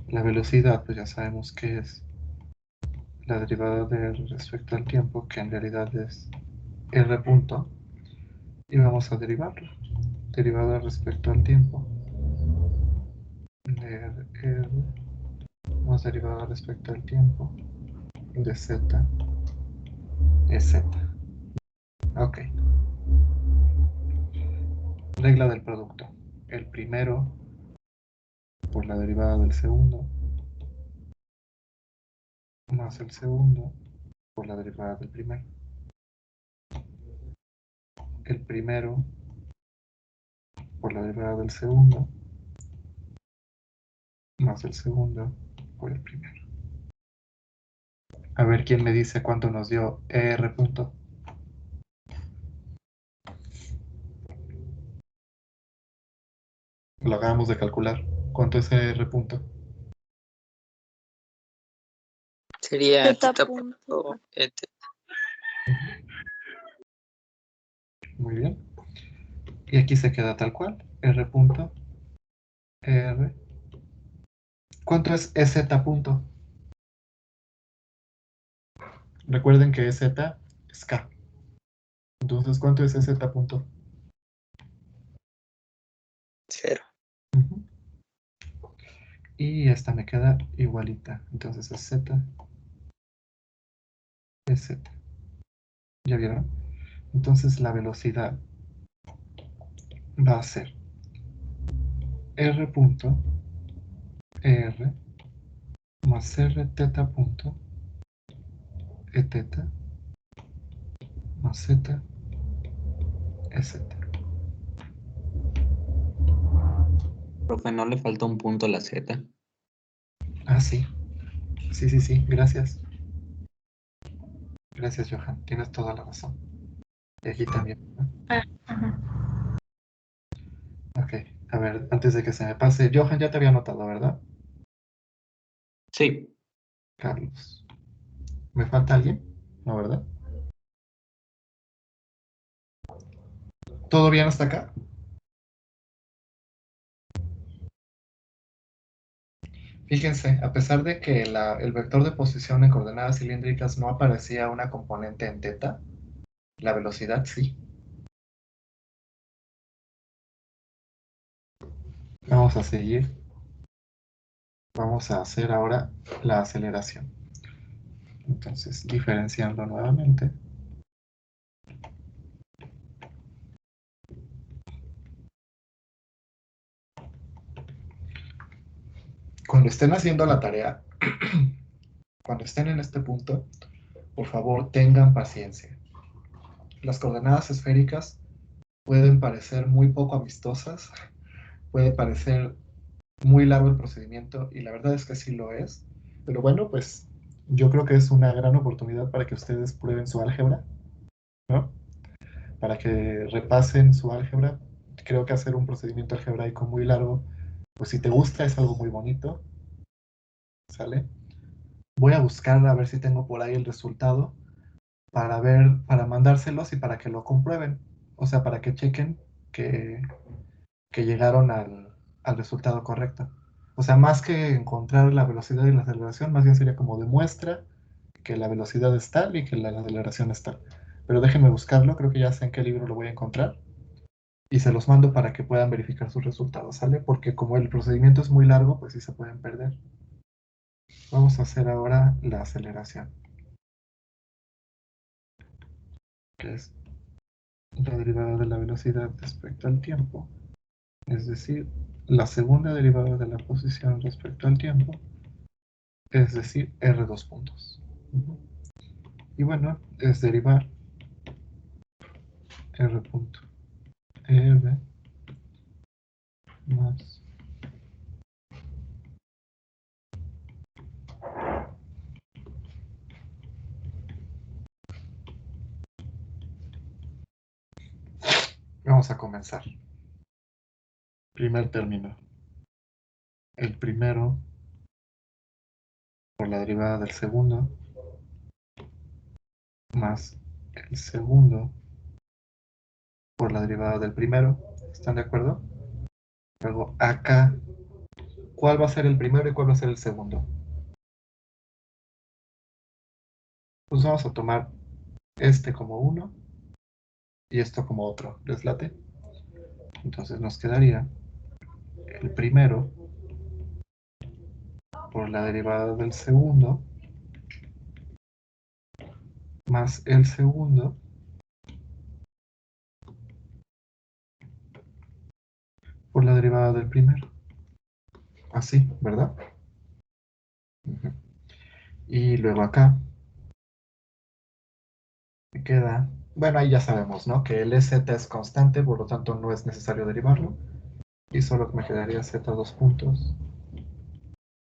la velocidad, pues ya sabemos que es la derivada de r respecto al tiempo, que en realidad es r punto. Y vamos a derivarlo. Derivada respecto al tiempo de r más derivada respecto al tiempo de z es z. Ok. Regla del producto. El primero por la derivada del segundo más el segundo por la derivada del primero. El primero por la derivada del segundo más el segundo por el primero. A ver quién me dice cuánto nos dio r punto. Lo acabamos de calcular. ¿Cuánto es r punto?
Sería
Teta
teta
punto.
punto et.
Muy bien. Y aquí se queda tal cual. R punto. R. ¿Cuánto es EZ punto? Recuerden que EZ es K. Entonces, ¿cuánto es EZ punto?
0.
Ujú. Y esta me queda igualita. Entonces es Z. Es Z. ¿Ya vieron? Entonces la velocidad va a ser R punto R más R teta punto E teta más Z es Z.
Profe, ¿no le falta un punto a la Z?
Ah, sí. Sí. Gracias. Gracias, Johan. Tienes toda la razón. Y aquí también, ¿no?
Ajá.
Ok. A ver, antes de que se me pase. Johan ya te había anotado, ¿verdad?
Sí.
Carlos. ¿Me falta alguien? ¿No, verdad? ¿Todo bien hasta acá? Fíjense, a pesar de que el vector de posición en coordenadas cilíndricas no aparecía una componente en teta, la velocidad sí. Vamos a seguir. Vamos a hacer ahora la aceleración. Entonces, diferenciando nuevamente. Cuando estén haciendo la tarea, cuando estén en este punto, por favor tengan paciencia. Las coordenadas esféricas pueden parecer muy poco amistosas, puede parecer muy largo el procedimiento y la verdad es que sí lo es. Pero bueno, pues yo creo que es una gran oportunidad para que ustedes prueben su álgebra, ¿no? Para que repasen su álgebra. Creo que hacer un procedimiento algebraico muy largo, pues si te gusta es algo muy bonito, ¿sale? Voy a buscar a ver si tengo por ahí el resultado para ver, para mandárselos y para que lo comprueben. O sea, para que chequen que, que llegaron al resultado correcto. O sea, más que encontrar la velocidad y la aceleración, más bien sería como demuestra que la velocidad es tal y que la aceleración es tal. Pero déjenme buscarlo, creo que ya sé en qué libro lo voy a encontrar. Y se los mando para que puedan verificar sus resultados, ¿sale? Porque como el procedimiento es muy largo, pues sí se pueden perder. Vamos a hacer ahora la aceleración, que es la derivada de la velocidad respecto al tiempo, es decir, la segunda derivada de la posición respecto al tiempo, es decir, r dos puntos. Y bueno, es derivar r punto r más vamos a comenzar. Primer término. El primero por la derivada del segundo más el segundo por la derivada del primero. ¿Están de acuerdo? Luego acá, ¿cuál va a ser el primero y cuál va a ser el segundo? Pues vamos a tomar este como uno y esto como otro. ¿Les late? Entonces nos quedaría el primero por la derivada del segundo más el segundo por la derivada del primero. Así, ¿verdad? Ujú. Y luego acá me queda, bueno, ahí ya sabemos, ¿no? Que el z es constante, por lo tanto no es necesario derivarlo. Y solo me quedaría z dos puntos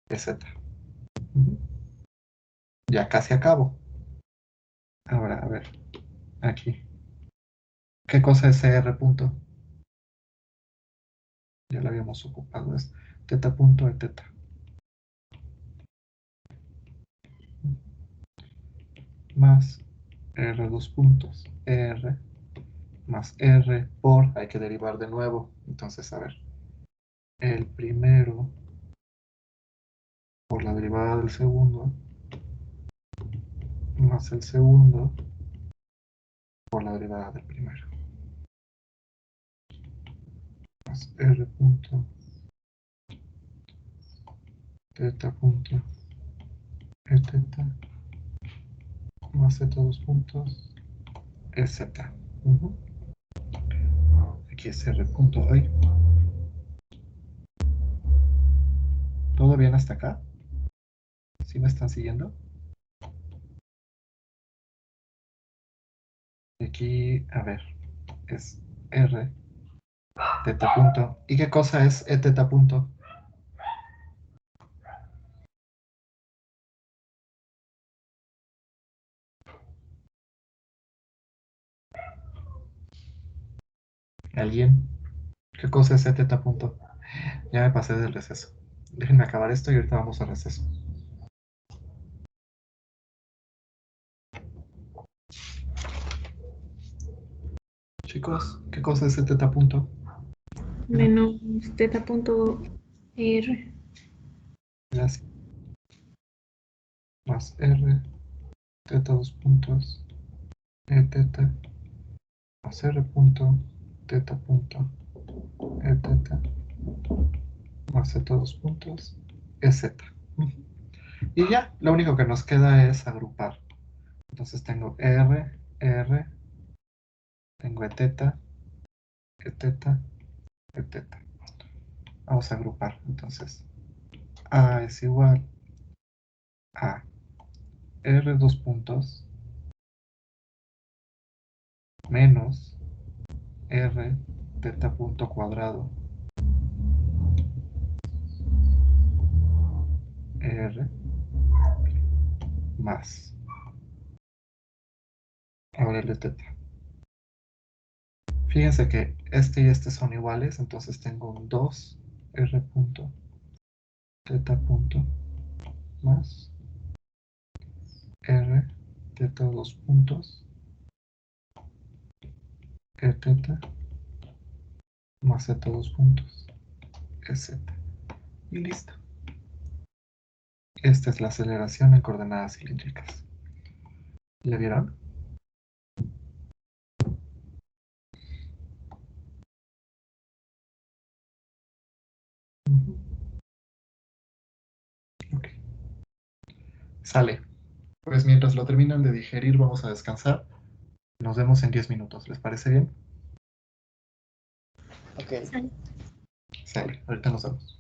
de z. Ujú. Ya casi acabo. Ahora, a ver, aquí. ¿Qué cosa es r punto? Ya lo habíamos ocupado, es teta punto de teta. Más r dos puntos, r más r por, hay que derivar de nuevo. Entonces, a ver, el primero por la derivada del segundo, más el segundo por la derivada del primero. Más r punto, teta punto, e teta, más z dos puntos, e z. Aquí es r punto hoy. ¿Todo bien hasta acá? ¿Sí me están siguiendo? Y aquí, a ver, es r teta punto. ¿Y qué cosa es e teta punto? ¿Alguien? ¿Qué cosa es e teta punto? Ya me pasé del receso. Déjenme acabar esto y ahorita vamos a receso. Chicos, ¿qué cosa es e teta punto?
Menos teta punto r.
Gracias. Más r teta dos puntos e teta más r punto teta punto e teta más z dos puntos e z. Y ya, lo único que nos queda es agrupar. Entonces tengo r, r, tengo e teta, e teta, e teta. Vamos a agrupar. Entonces, a es igual a r dos puntos menos r teta punto cuadrado R más. Ahora el de teta. Fíjense que este y este son iguales, entonces tengo un 2 R punto teta punto más R teta 2 puntos E teta más Z 2 puntos E Z. Y listo. Esta es la aceleración en coordenadas cilíndricas. ¿Le vieron? Ujú. Ok. Sale. Pues mientras lo terminan de digerir, vamos a descansar. Nos vemos en 10 minutos. ¿Les parece bien?
Ok.
Sale.
Sale. Ahorita nos vemos.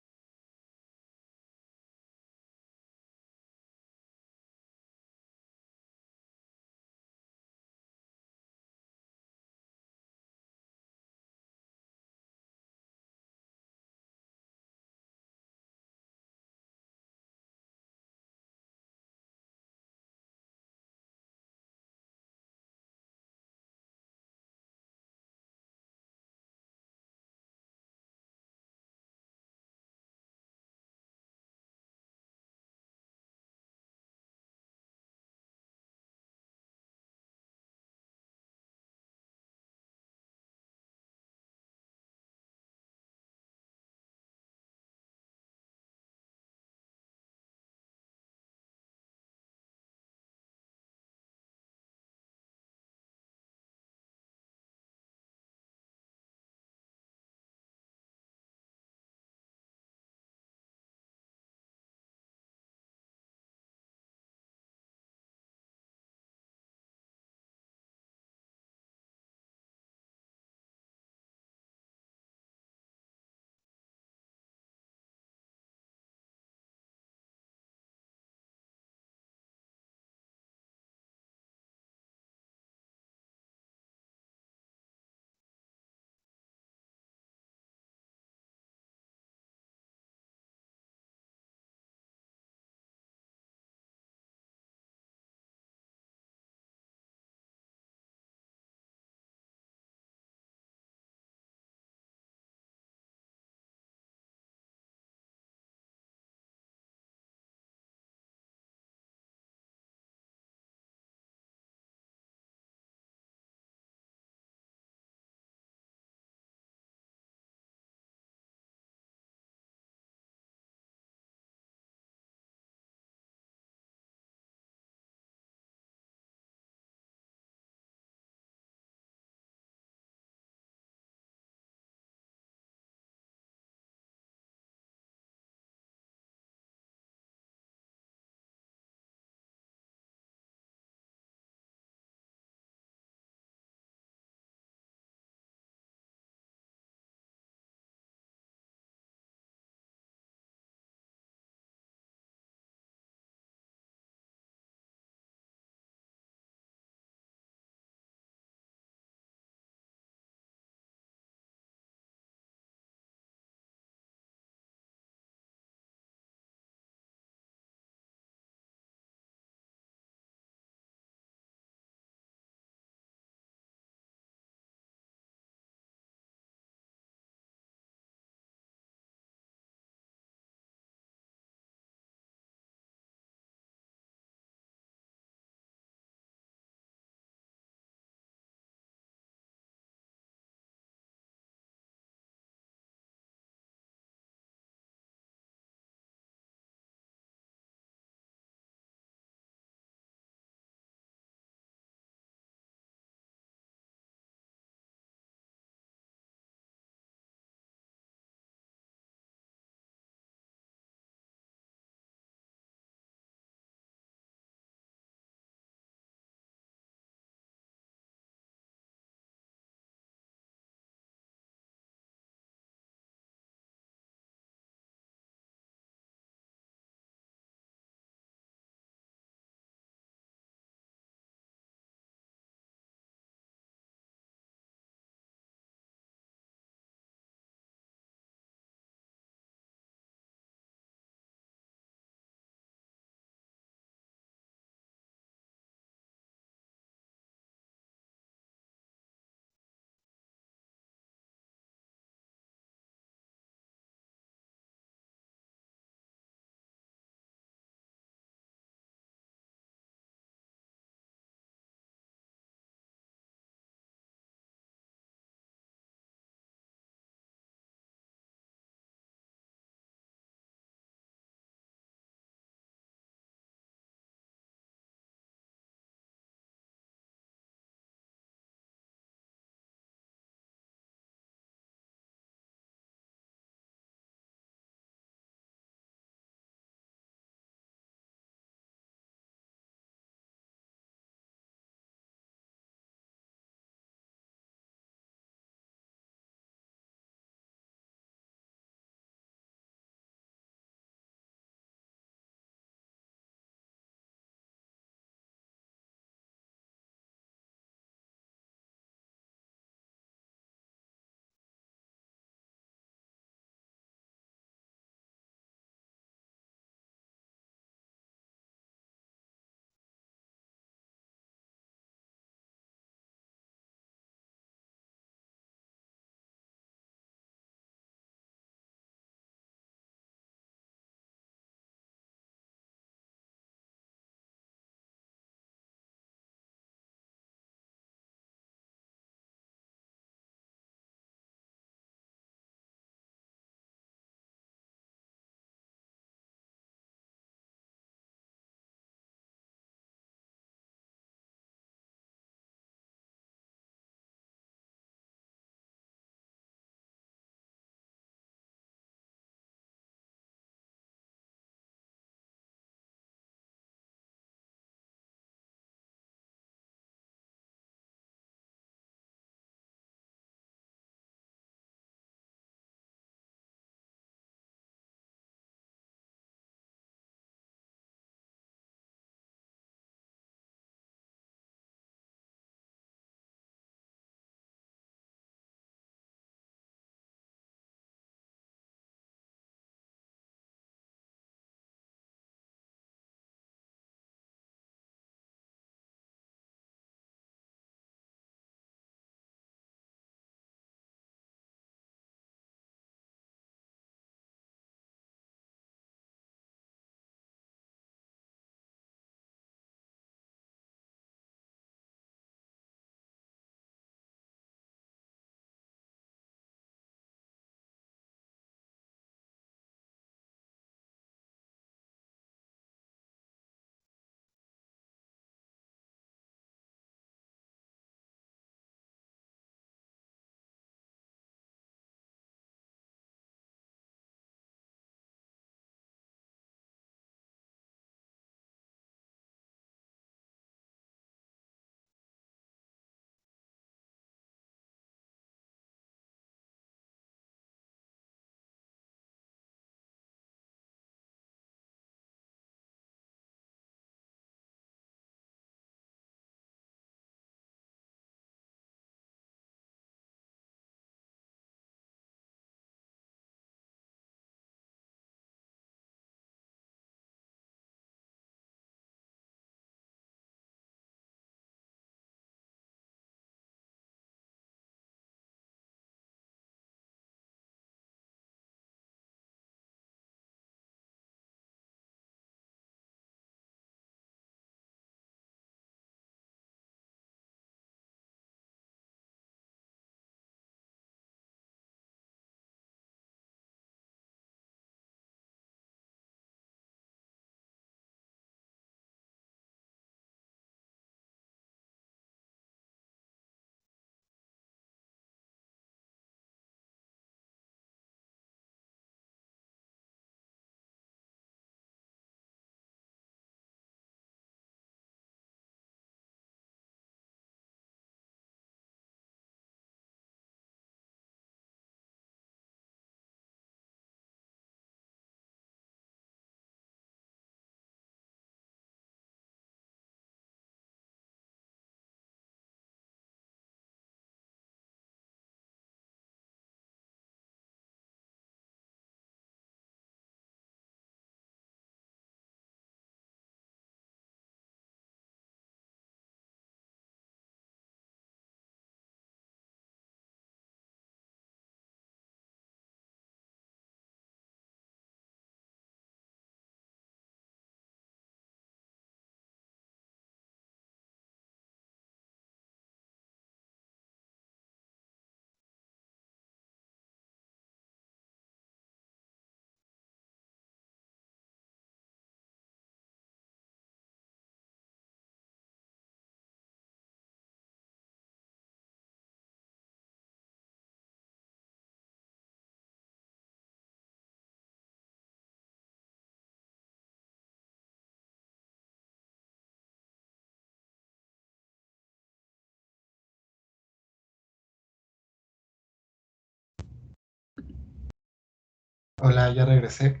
Hola, ya regresé.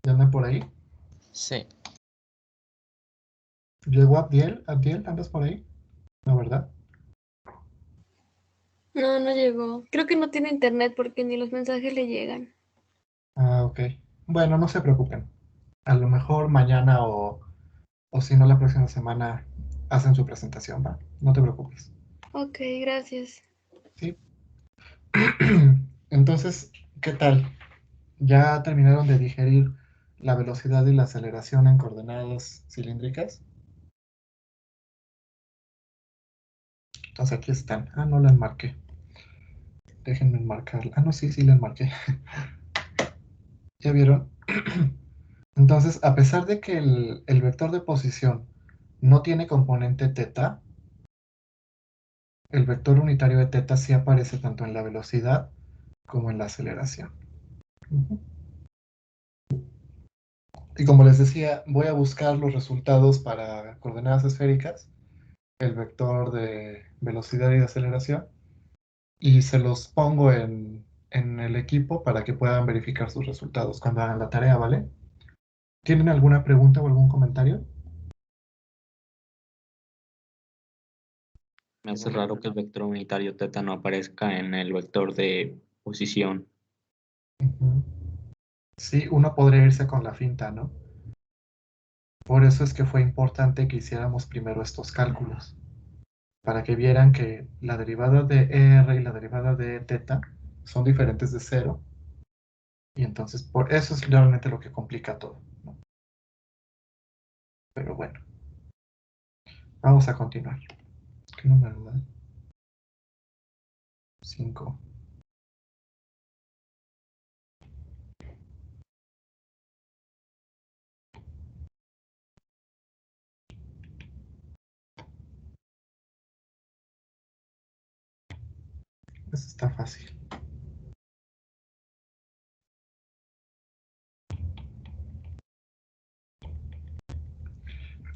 ¿Ya andan por ahí?
Sí,
¿Llegó Abdiel? ¿Abdiel, andas por ahí? No, ¿verdad?
No, no llegó. Creo que no tiene internet porque ni los mensajes le llegan.
Ah, ok. Bueno, no se preocupen. A lo mejor mañana o si no la próxima semana hacen su presentación, ¿va? No te preocupes.
Ok, gracias.
¿Sí? Entonces, ¿qué tal? ¿Ya terminaron de digerir la velocidad y la aceleración en coordenadas cilíndricas? Entonces aquí están. Ah, no las marqué. Déjenme enmarcarla. Ah, no, sí, sí las marqué. ¿Ya vieron? Entonces, a pesar de que el vector de posición no tiene componente teta, el vector unitario de teta sí aparece tanto en la velocidad como en la aceleración. Ujú. Y como les decía, voy a buscar los resultados para coordenadas esféricas, el vector de velocidad y de aceleración, y se los pongo en el equipo para que puedan verificar sus resultados cuando hagan la tarea, ¿vale? ¿Tienen alguna pregunta o algún comentario?
Me hace raro que el vector unitario teta no aparezca en el vector de posición.
Ujú. Sí, uno podría irse con la finta, ¿no? Por eso es que fue importante que hiciéramos primero estos cálculos, para que vieran que la derivada de R y la derivada de teta son diferentes de cero, y entonces por eso es realmente lo que complica todo, ¿no? Pero bueno, vamos a continuar. ¿Qué número da? 5. Eso está fácil.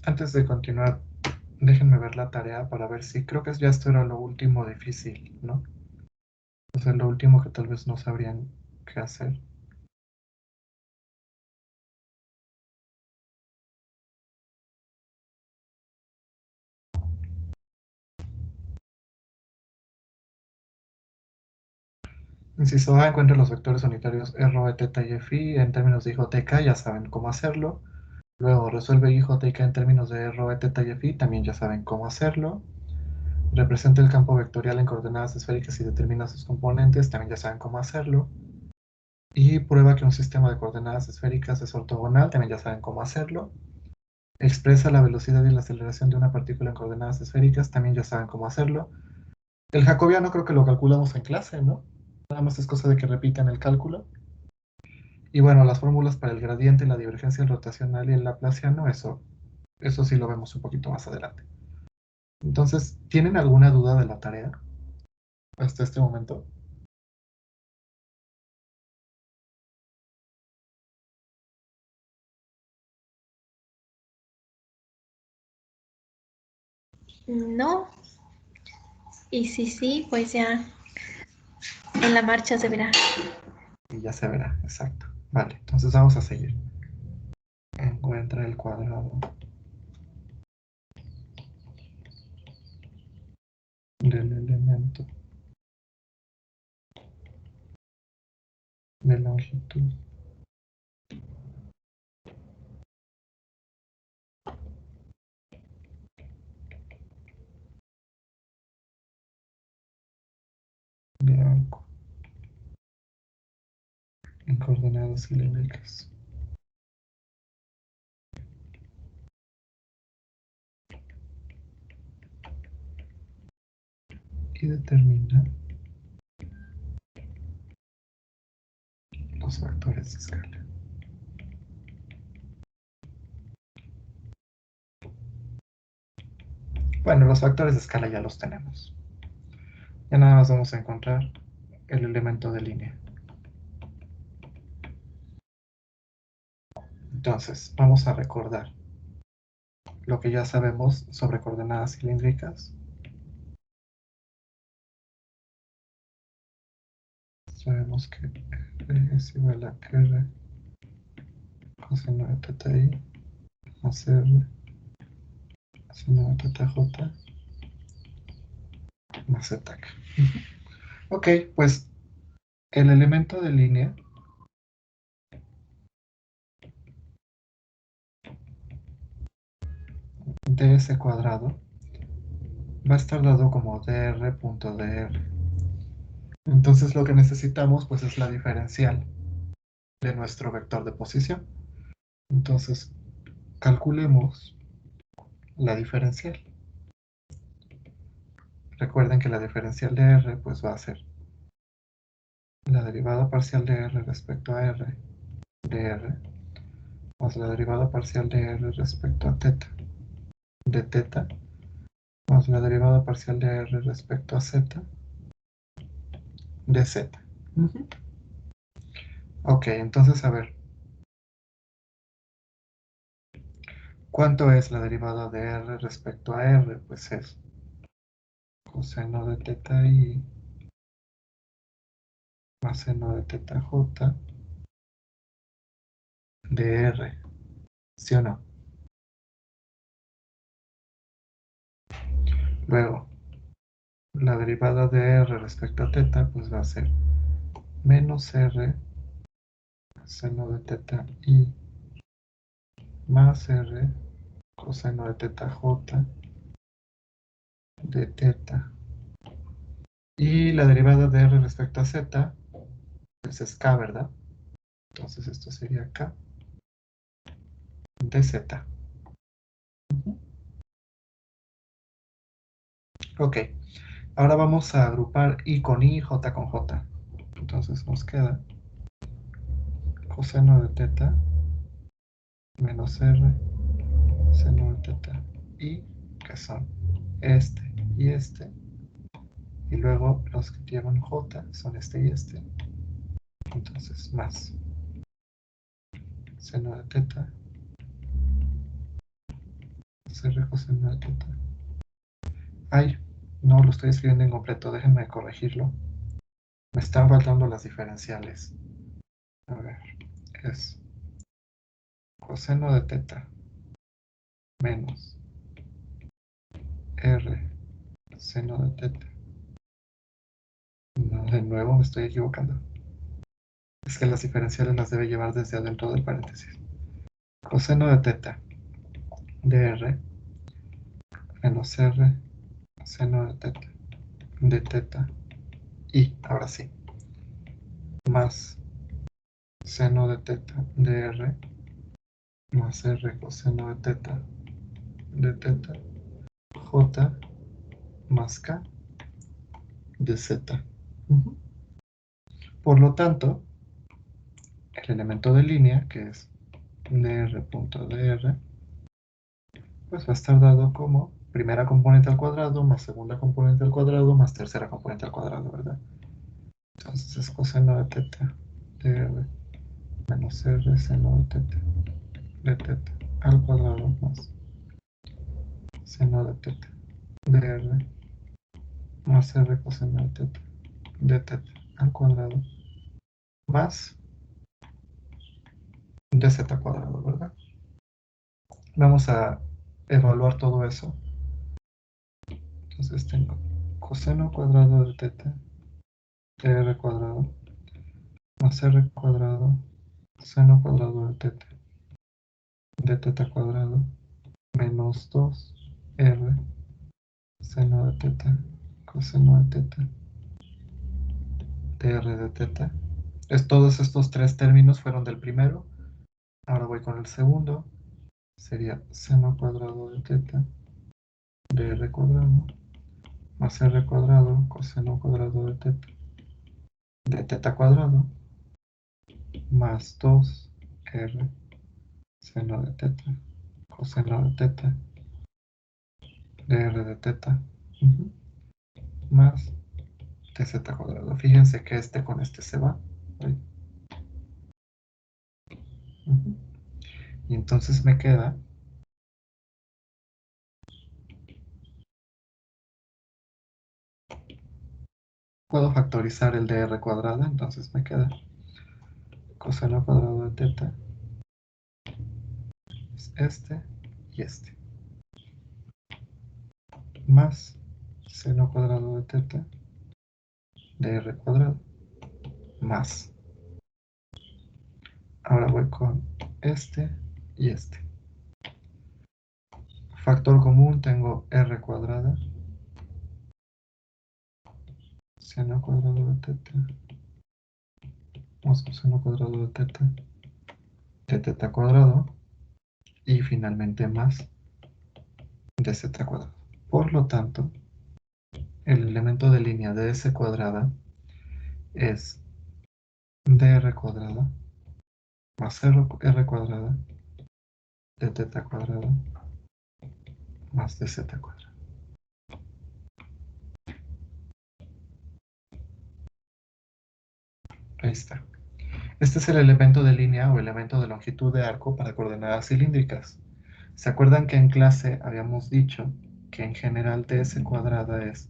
Antes de continuar, déjenme ver la tarea para ver si creo que ya esto era lo último difícil, ¿no? O sea, lo último que tal vez no sabrían qué hacer. Inciso A, encuentra los vectores unitarios R, teta y phi en términos de IJK, ya saben cómo hacerlo. Luego resuelve IJK en términos de R, teta y phi, también ya saben cómo hacerlo. Representa el campo vectorial en coordenadas esféricas y determina sus componentes, también ya saben cómo hacerlo. Y prueba que un sistema de coordenadas esféricas es ortogonal, también ya saben cómo hacerlo. Expresa la velocidad y la aceleración de una partícula en coordenadas esféricas, también ya saben cómo hacerlo. El jacobiano creo que lo calculamos en clase, ¿no? Nada más es cosa de que repitan el cálculo. Y bueno, las fórmulas para el gradiente, la divergencia, el rotacional y el laplaciano, eso sí lo vemos un poquito más adelante. Entonces, ¿tienen alguna duda de la tarea hasta este momento?
No, y sí, pues ya en la marcha se verá.
Y ya se verá, exacto. Vale, entonces vamos a seguir. Encuentra el cuadrado del elemento de longitud de arco en coordenadas cilíndricas. Y determina los factores de escala. Bueno, los factores de escala ya los tenemos. Ya nada más vamos a encontrar el elemento de línea. Entonces, vamos a recordar lo que ya sabemos sobre coordenadas cilíndricas. sabemos que R es igual a R coseno de teta I más R coseno de teta J más zeta K. Ok, pues el elemento de línea de ese cuadrado va a estar dado como dr.dr. Entonces lo que necesitamos pues es la diferencial de nuestro vector de posición. Entonces calculemos la diferencial. Recuerden que la diferencial de r pues va a ser la derivada parcial de r respecto a r de r más la derivada parcial de r respecto a teta de teta más la derivada parcial de r respecto a z de z. Ok, entonces a ver, ¿cuánto es la derivada de r respecto a r? Pues es coseno de teta i más seno de teta j de r, ¿sí o no? Luego, la derivada de r respecto a teta pues va a ser menos r seno de teta i más r coseno de teta j de teta. Y la derivada de r respecto a z pues es k, ¿verdad? Entonces esto sería k de z. Ok, ahora vamos a agrupar i con i, j con j. Entonces nos queda coseno de teta menos r seno de teta i, que son este y este. Y luego los que llevan j son este y este. Entonces más seno de teta r coseno de teta. Ay, no lo estoy escribiendo incompleto, déjenme corregirlo. Me están faltando las diferenciales. A ver, es coseno de teta menos r seno de teta. No, de nuevo me estoy equivocando. Es que las diferenciales las debe llevar desde adentro del paréntesis. Coseno de teta de r menos r seno de teta y, ahora sí, más seno de teta de r más r coseno de teta j más k de z. Por lo tanto, el elemento de línea, que es dr.dr, pues va a estar dado como primera componente al cuadrado más segunda componente al cuadrado más tercera componente al cuadrado, ¿verdad? Entonces es coseno de teta de r menos r seno de teta al cuadrado más seno de teta de r más r coseno de teta al cuadrado más de z cuadrado, ¿verdad? Vamos a evaluar todo eso. Entonces tengo coseno cuadrado de teta de r cuadrado más r cuadrado seno cuadrado de teta cuadrado menos 2r seno de teta coseno de teta de r de teta. Todos estos tres términos fueron del primero. Ahora voy con el segundo. Sería seno cuadrado de teta de r cuadrado más r cuadrado coseno cuadrado de teta cuadrado más 2r seno de teta coseno de teta de r de teta más dz cuadrado. Fíjense que este con este se va. Y entonces me queda Puedo factorizar el de r cuadrada, entonces me queda coseno cuadrado de teta es este y este, más seno cuadrado de teta de r cuadrado, más. Ahora voy con este y este. Factor común tengo r cuadrada, seno cuadrado de teta, más seno cuadrado de teta cuadrado, y finalmente más de z cuadrado. Por lo tanto, el elemento de línea de s cuadrada es dr cuadrada más r cuadrada de teta cuadrada más de z cuadrada. Ahí está. Este es el elemento de línea o elemento de longitud de arco para coordenadas cilíndricas. ¿Se acuerdan que en clase habíamos dicho que en general ds cuadrada es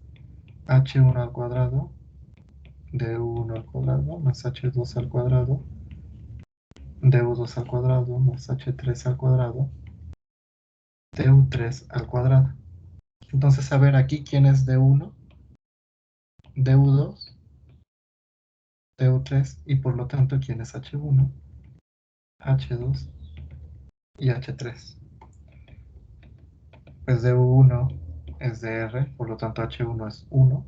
h1 al cuadrado, du1 al cuadrado, más h2 al cuadrado, du2 al cuadrado, más h3 al cuadrado, du3 al cuadrado? Entonces, a ver aquí quién es du1, du2, du3 y por lo tanto quién es h1, h2 y h3. Pues du1 es de r, por lo tanto h1 es 1,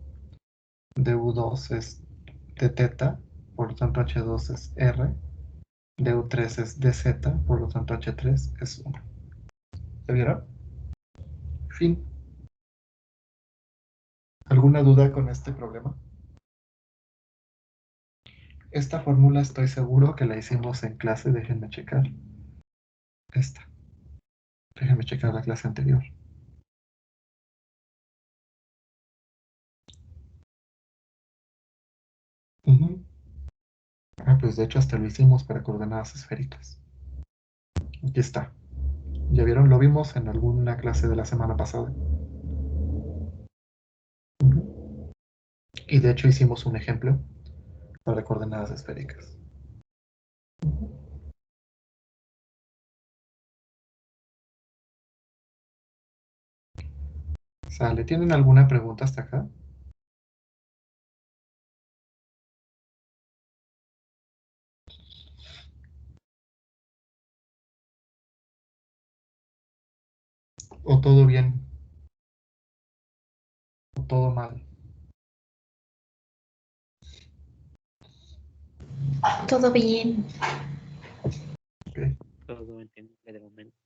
du2 es de teta, por lo tanto h2 es r, du3 es de z, por lo tanto h3 es 1. ¿Se vieron? Fin. ¿Alguna duda con este problema? Esta fórmula estoy seguro que la hicimos en clase, déjenme checar. Esta. Déjenme checar la clase anterior. Ujú. Pues de hecho hasta lo hicimos para coordenadas esféricas. Aquí está. ¿Ya vieron? Lo vimos en alguna clase de la semana pasada. Ujú. Y de hecho hicimos un ejemplo para coordenadas esféricas. Sale. ¿Tienen alguna pregunta hasta acá? ¿O todo bien? ¿O todo mal?
Todo bien.
Ok.
Todo entendible de momento.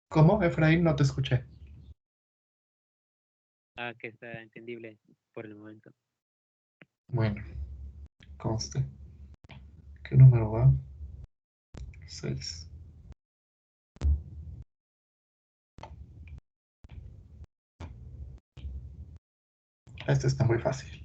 ¿Cómo, Efraín? No te escuché.
Ah, que está entendible por el momento.
Bueno, conste. ¿Qué número va? 6. Este está muy fácil.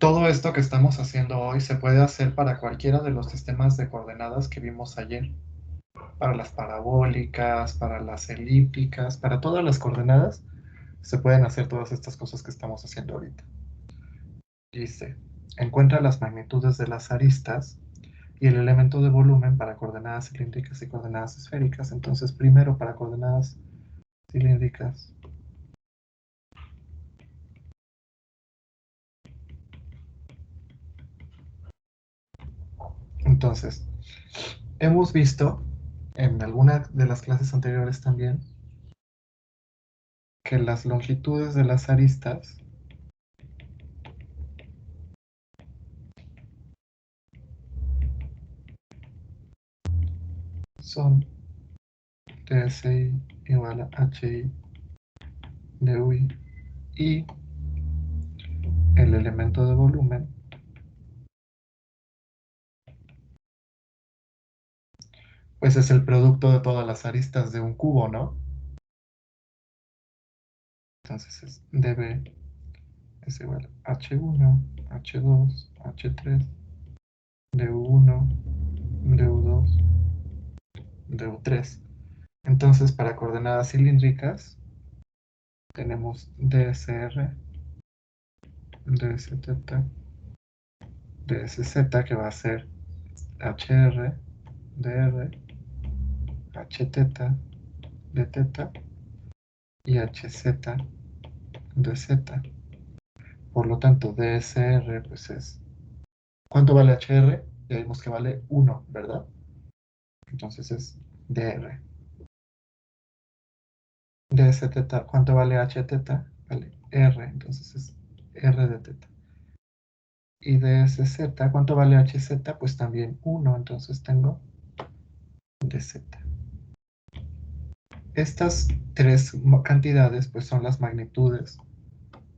Todo esto que estamos haciendo hoy se puede hacer para cualquiera de los sistemas de coordenadas que vimos ayer. Para las parabólicas, para las elípticas, para todas las coordenadas, se pueden hacer todas estas cosas que estamos haciendo ahorita. Dice, encuentra las magnitudes de las aristas y el elemento de volumen para coordenadas cilíndricas y coordenadas esféricas. Entonces, primero para coordenadas cilíndricas. Entonces, hemos visto en alguna de las clases anteriores también, que las longitudes de las aristas son DSI igual a HI de UI y el elemento de volumen pues es el producto de todas las aristas de un cubo, ¿no? Entonces es dB es igual a H1, H2, H3, DU1, DU2, DU3. Entonces, para coordenadas cilíndricas, tenemos DSR, DSθ, DSZ, que va a ser HR, DR, Hθ, dθ y HZ, dz. Por lo tanto, DSR, pues es... ¿Cuánto vale HR? Ya vimos que vale 1, ¿verdad? Entonces es DR. DSθ, ¿cuánto vale Hθ? Vale R, entonces es R de θ. Y DSZ, ¿cuánto vale HZ? Pues también 1, entonces tengo dz. Estas tres cantidades pues son las magnitudes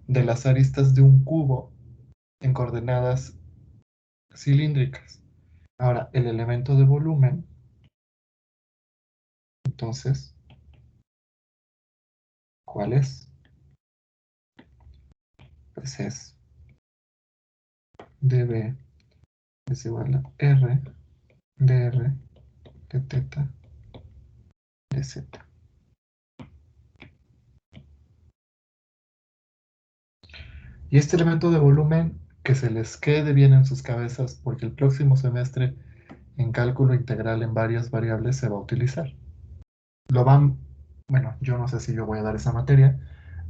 de las aristas de un cubo en coordenadas cilíndricas. Ahora, el elemento de volumen, entonces, ¿cuál es? Pues es dB es igual a R, dr, dθ, dz. Y este elemento de volumen, que se les quede bien en sus cabezas, porque el próximo semestre en cálculo integral en varias variables se va a utilizar. Lo van, bueno, yo no sé si yo voy a dar esa materia,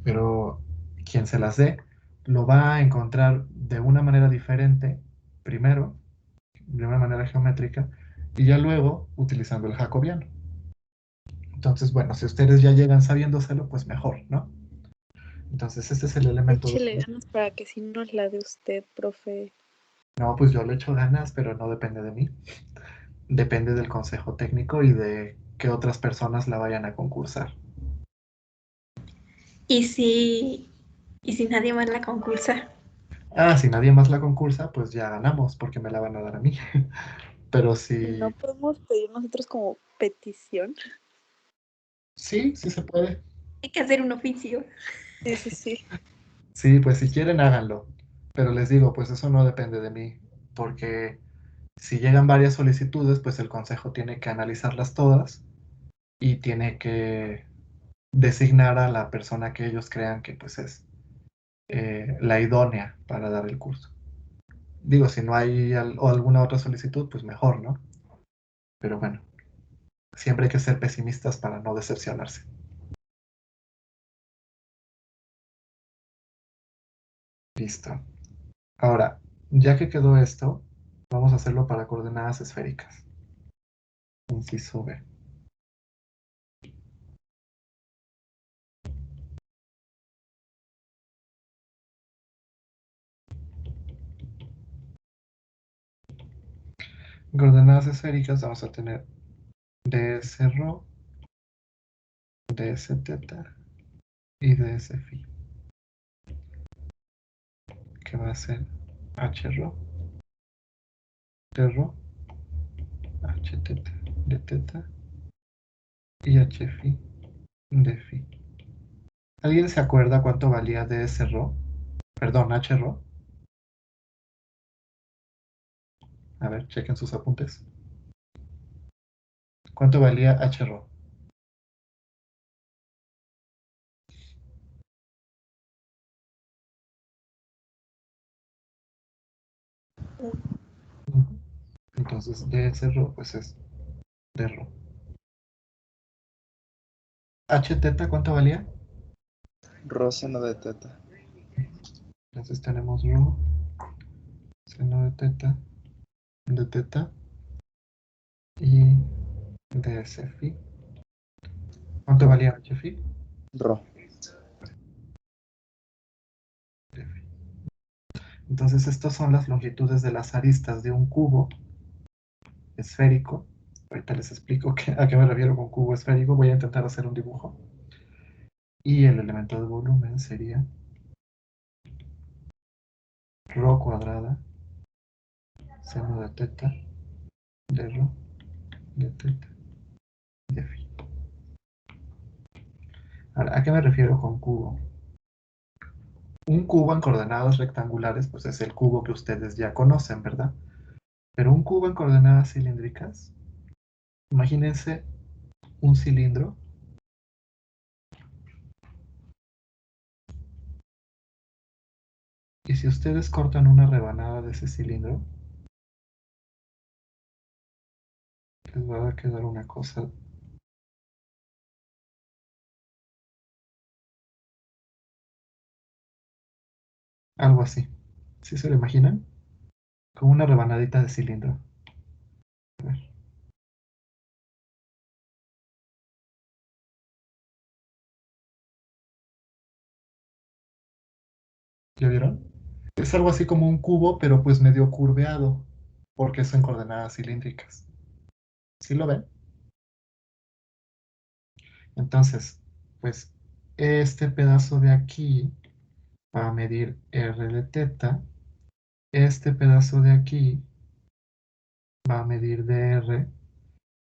pero quien se las dé, lo va a encontrar de una manera diferente, primero, de una manera geométrica, y ya luego utilizando el jacobiano. Entonces, bueno, si ustedes ya llegan sabiéndoselo, pues mejor, ¿no? Entonces, este es el elemento
Échele
de...
ganas para que si nos la de usted, profe.
No, pues yo le echo ganas, pero no depende de mí. Depende del consejo técnico y de que otras personas la vayan a concursar.
¿Y si nadie más la concursa?
Ah, si nadie más la concursa, pues ya ganamos, porque me la van a dar a mí. Pero
No
si...
podemos pedir nosotros como petición.
Sí, sí se puede.
Hay que hacer un oficio.
Sí, sí, sí.
Sí, pues si quieren, háganlo. Pero les digo, pues eso no depende de mí, porque si llegan varias solicitudes, pues el consejo tiene que analizarlas todas y tiene que designar a la persona que ellos crean que pues es la idónea para dar el curso. Digo, si no hay o alguna otra solicitud, pues mejor, ¿no? Pero bueno, siempre hay que ser pesimistas para no decepcionarse. Listo. Ahora, ya que quedó esto, vamos a hacerlo para coordenadas esféricas. Inciso B. En coordenadas esféricas vamos a tener ds-rho, ds-θ y ds-φ, que va a ser h-rho, d-rho, h-θ, d-θ y h-φ, d-φ. ¿Alguien se acuerda cuánto valía ds-rho? Perdón, h-rho. A ver, chequen sus apuntes. ¿Cuánto valía h-rho? Entonces, ds-rho pues es d-rho. ¿H-θ cuánto valía?
Rho seno de teta.
Entonces tenemos rho, seno de θ y de S phi. ¿Cuánto valía H phi?
Rho.
De phi. Entonces, estas son las longitudes de las aristas de un cubo esférico. Ahorita les explico a qué me refiero con cubo esférico. Voy a intentar hacer un dibujo. Y el elemento de volumen sería rho cuadrada seno de teta de rho de teta de phi. Ahora, ¿a qué me refiero con cubo? Un cubo en coordenadas rectangulares, pues es el cubo que ustedes ya conocen, ¿verdad? Pero un cubo en coordenadas cilíndricas, imagínense un cilindro. Y si ustedes cortan una rebanada de ese cilindro, les va a quedar una cosa. Algo así. ¿Sí se lo imaginan? Como una rebanadita de cilindro. A ver. ¿Ya vieron? Es algo así como un cubo, pero pues medio curveado, porque es en coordenadas cilíndricas. ¿Sí lo ven? Entonces, pues este pedazo de aquí va a medir r de teta. Este pedazo de aquí va a medir dr.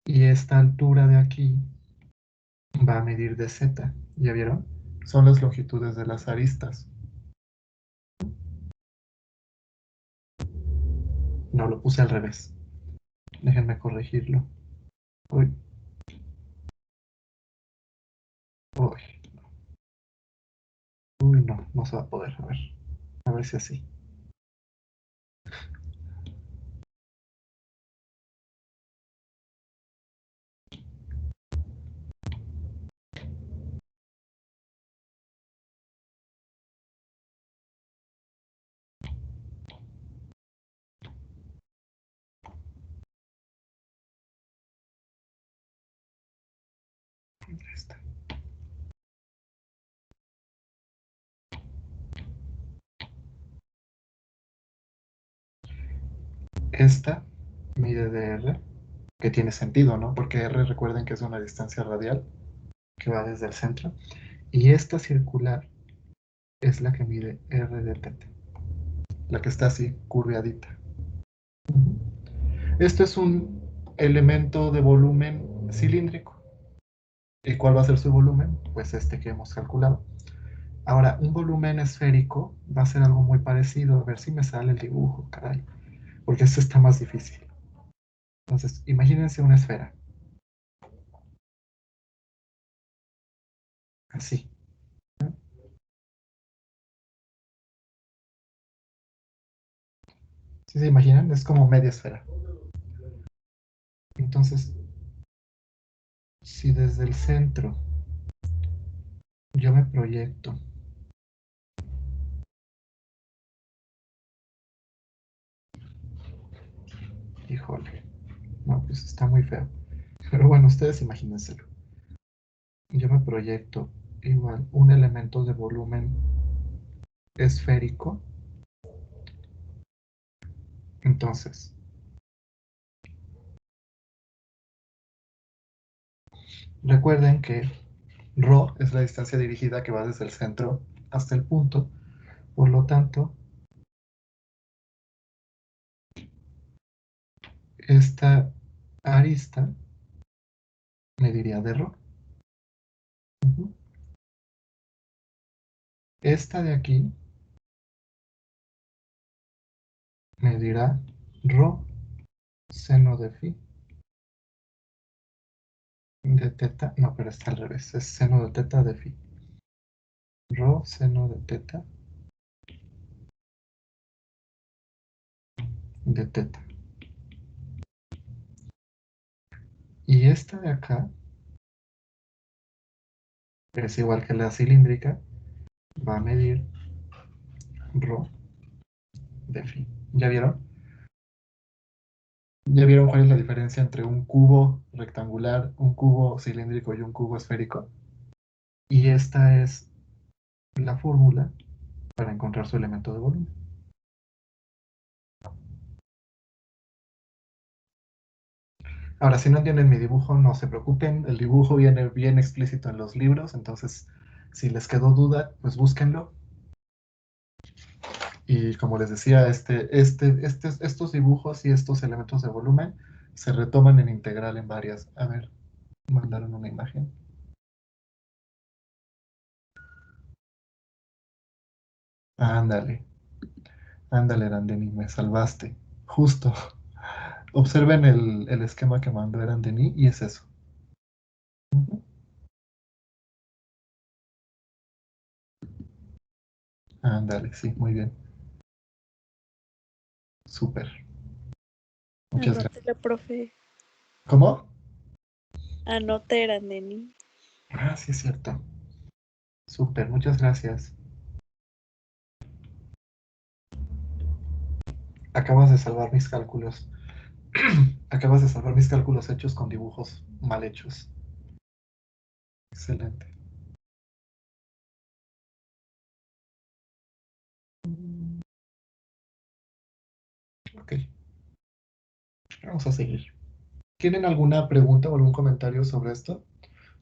Y esta altura de aquí va a medir dz. ¿Ya vieron? Son las longitudes de las aristas. No, lo puse al revés. Déjenme corregirlo. Uy, uy, uy, no, no se va a poder. A ver si así. Ahí está. Esta mide dr, que tiene sentido, ¿no? Porque r, recuerden que es una distancia radial que va desde el centro. Y esta circular es la que mide r de teta, la que está así, curveadita. Esto es un elemento de volumen cilíndrico. ¿Y cuál va a ser su volumen? Pues este que hemos calculado. Ahora, un volumen esférico va a ser algo muy parecido. A ver si me sale el dibujo, caray. Porque esto está más difícil. Entonces, imagínense una esfera. Así. ¿Sí se imaginan? Es como media esfera. Entonces, si desde el centro yo me proyecto híjole, no, pues está muy feo. Pero bueno, ustedes imagínenselo. Yo me proyecto igual un elemento de volumen esférico. Entonces, recuerden que ρ es la distancia dirigida que va desde el centro hasta el punto. Por lo tanto, esta arista mediría de ρ. Esta de aquí medirá ρ seno de phi de teta. No, pero está al revés. Es seno de teta de phi. Rho seno de teta de teta. Y esta de acá es igual que la cilíndrica. Va a medir ρ de phi. ¿Ya vieron? ¿Ya vieron cuál es la diferencia entre un cubo rectangular, un cubo cilíndrico y un cubo esférico? Y esta es la fórmula para encontrar su elemento de volumen. Ahora, si no entienden mi dibujo, no se preocupen. El dibujo viene bien explícito en los libros, entonces si les quedó duda, pues búsquenlo. Y como les decía, estos dibujos y estos elementos de volumen se retoman en integral en varias. A ver, mandaron una imagen. Ándale, ándale, Randeni, me salvaste. Justo. Observen el esquema que mandó Randeni y es eso. Ujú. Ándale, sí, muy bien. Súper. Muchas gracias.
Anótela, profe.
¿Cómo?
Anótela, neni.
Ah, sí, es cierto. Súper, muchas gracias. Acabas de salvar mis cálculos. Acabas de salvar mis cálculos hechos con dibujos mal hechos. Excelente. Ok, vamos a seguir. ¿Tienen alguna pregunta o algún comentario sobre esto?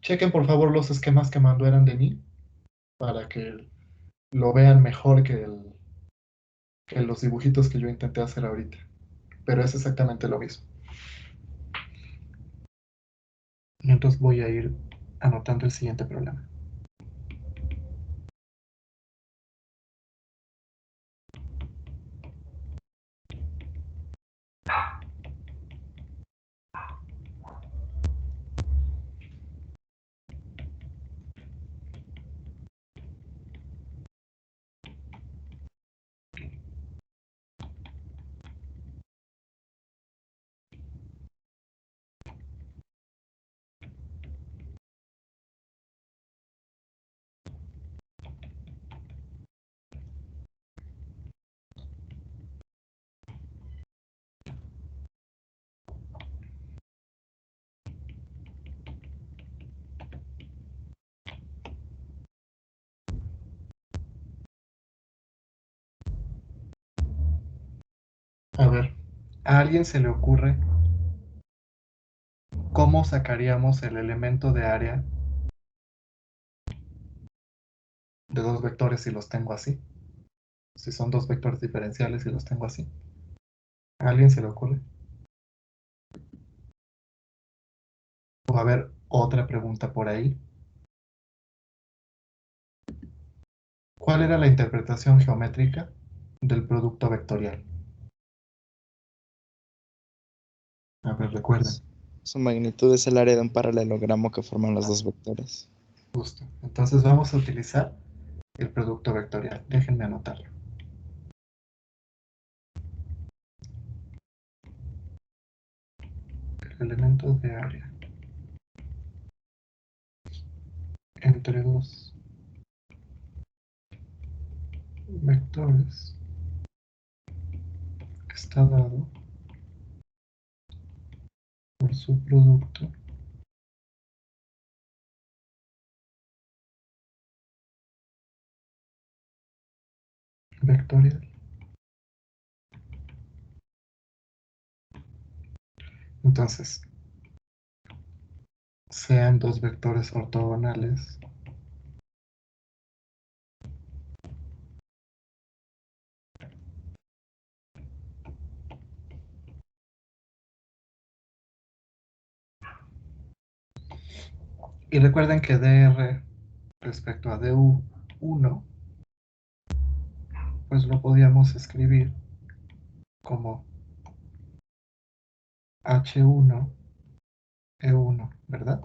Chequen por favor los esquemas que mandó eran de mí para que lo vean mejor que los dibujitos que yo intenté hacer ahorita. Pero es exactamente lo mismo. Y entonces voy a ir anotando el siguiente problema. A ver, ¿a alguien se le ocurre cómo sacaríamos el elemento de área de dos vectores si los tengo así? Si son dos vectores diferenciales y los tengo así. ¿A alguien se le ocurre? O a ver, otra pregunta por ahí. ¿Cuál era la interpretación geométrica del producto vectorial? A ver, recuerden.
Su magnitud es el área de un paralelogramo que forman los dos vectores.
Justo. Entonces vamos a utilizar el producto vectorial. Déjenme anotarlo. El elemento de área entre dos vectores está dado por su producto vectorial. Entonces, sean dos vectores ortogonales y recuerden que dr respecto a du1 pues lo podíamos escribir como h1 e1, ¿verdad?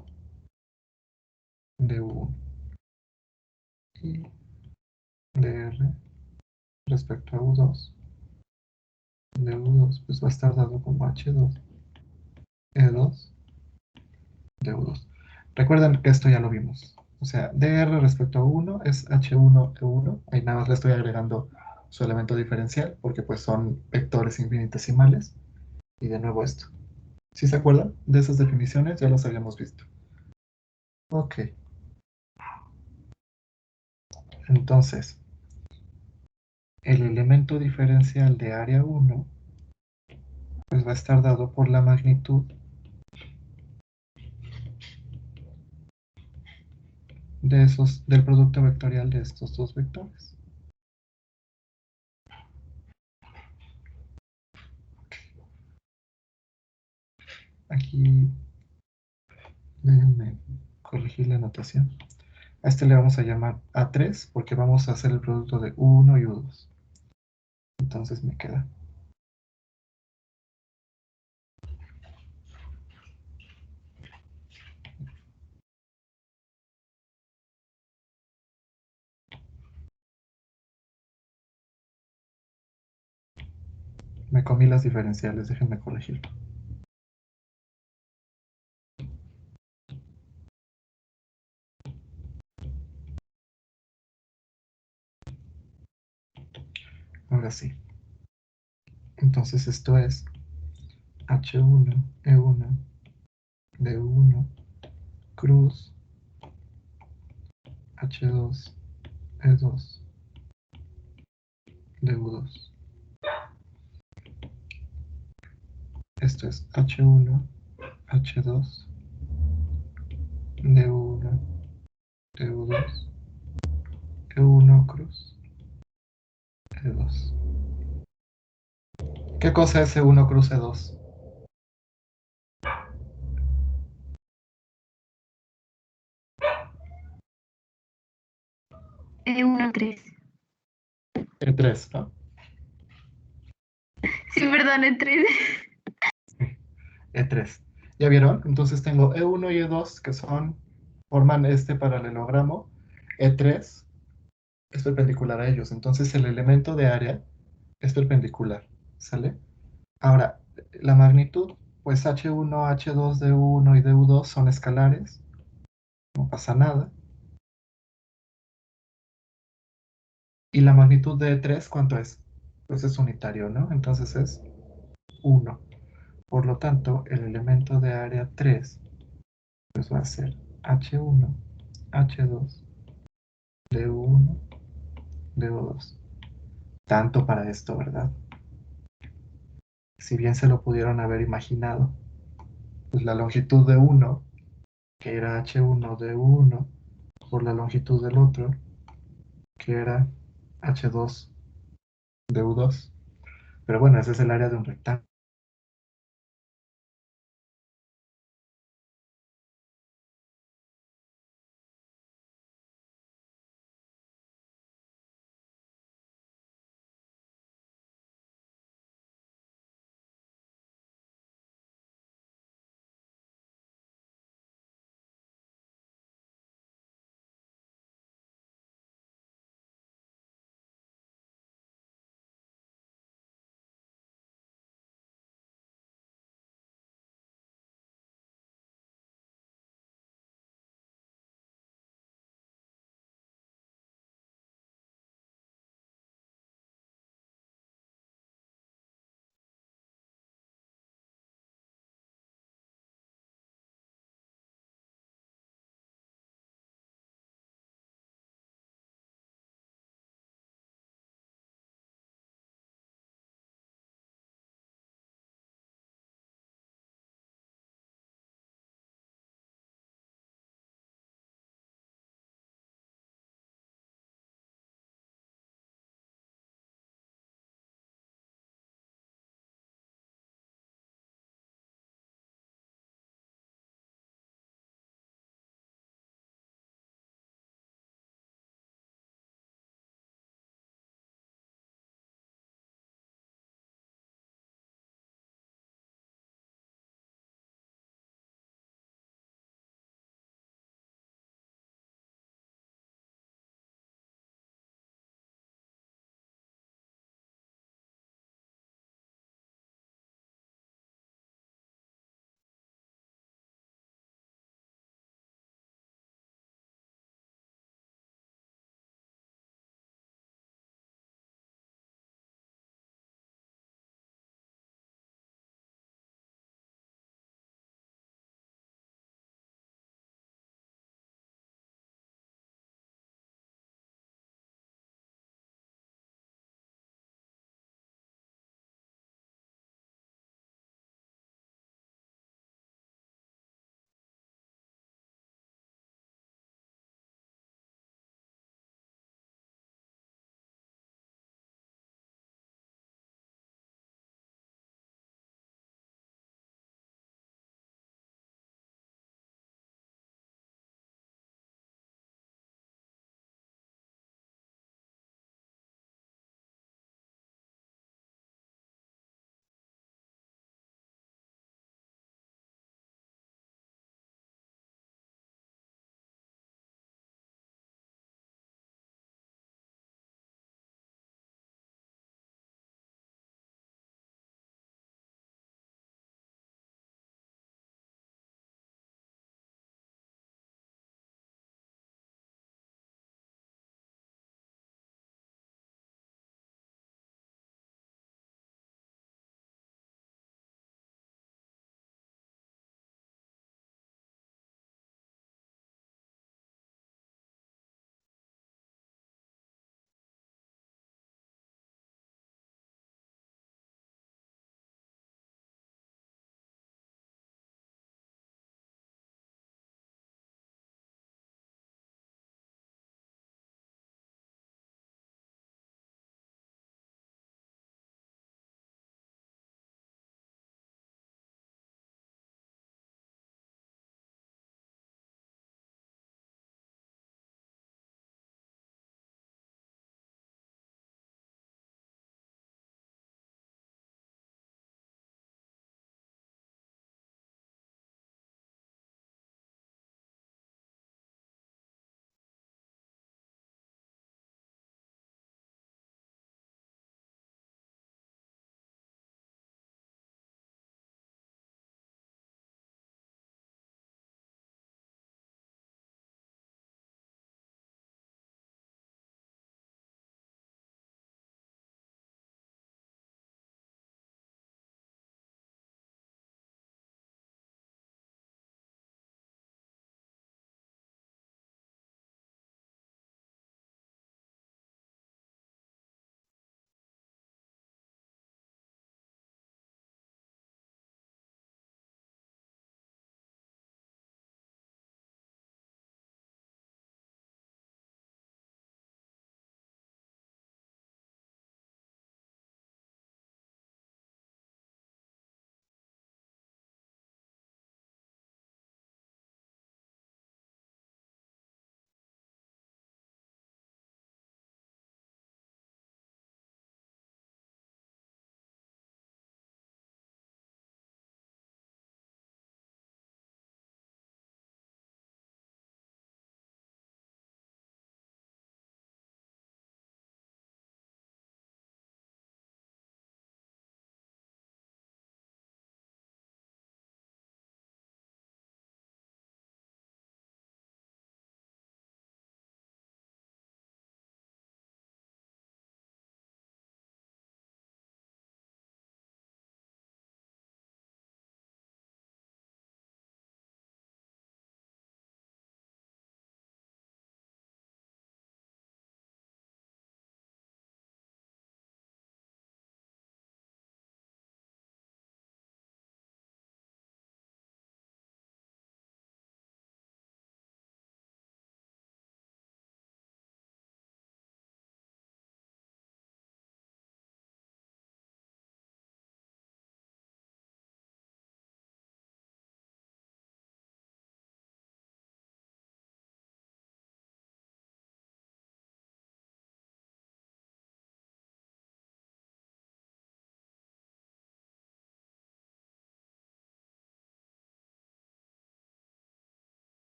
Du1 y dr respecto a u2 du2 pues va a estar dado como h2 e2 du2. Recuerden que esto ya lo vimos. O sea, dr respecto a 1 es h1 e1. Ahí nada más le estoy agregando su elemento diferencial porque pues son vectores infinitesimales. Y de nuevo esto. ¿Sí se acuerdan de esas definiciones? Ya las habíamos visto. Ok. Entonces, el elemento diferencial de área 1 pues va a estar dado por la magnitud del producto vectorial de estos dos vectores. Aquí, déjenme corregir la notación. A este le vamos a llamar A3 porque vamos a hacer el producto de U1 y U2. Entonces me queda. Me comí las diferenciales, déjenme corregirlo. Ahora sí. Entonces esto es H1, E1, D1, cruz, H2, E2, DU2. Esto es H1, H2, D1, DU2, E1 cruz, E2. ¿Qué cosa es E1 cruz E2?
E1, 3.
E3, ¿no?
Sí, perdón, E3.
E3. ¿Ya vieron? Entonces tengo E1 y E2 que forman este paralelogramo. E3 es perpendicular a ellos. Entonces el elemento de área es perpendicular. ¿Sale? Ahora, la magnitud, pues H1, H2, DU1 y DU2 son escalares. No pasa nada. ¿Y la magnitud de E3 cuánto es? Pues es unitario, ¿no? Entonces es 1. Por lo tanto, el elemento de área 3 pues va a ser H1, H2, DU1, DU2. Tanto para esto, ¿verdad? Si bien se lo pudieron haber imaginado, pues la longitud de uno, que era H1 DU1, por la longitud del otro, que era H2 DU2. Pero bueno, ese es el área de un rectángulo.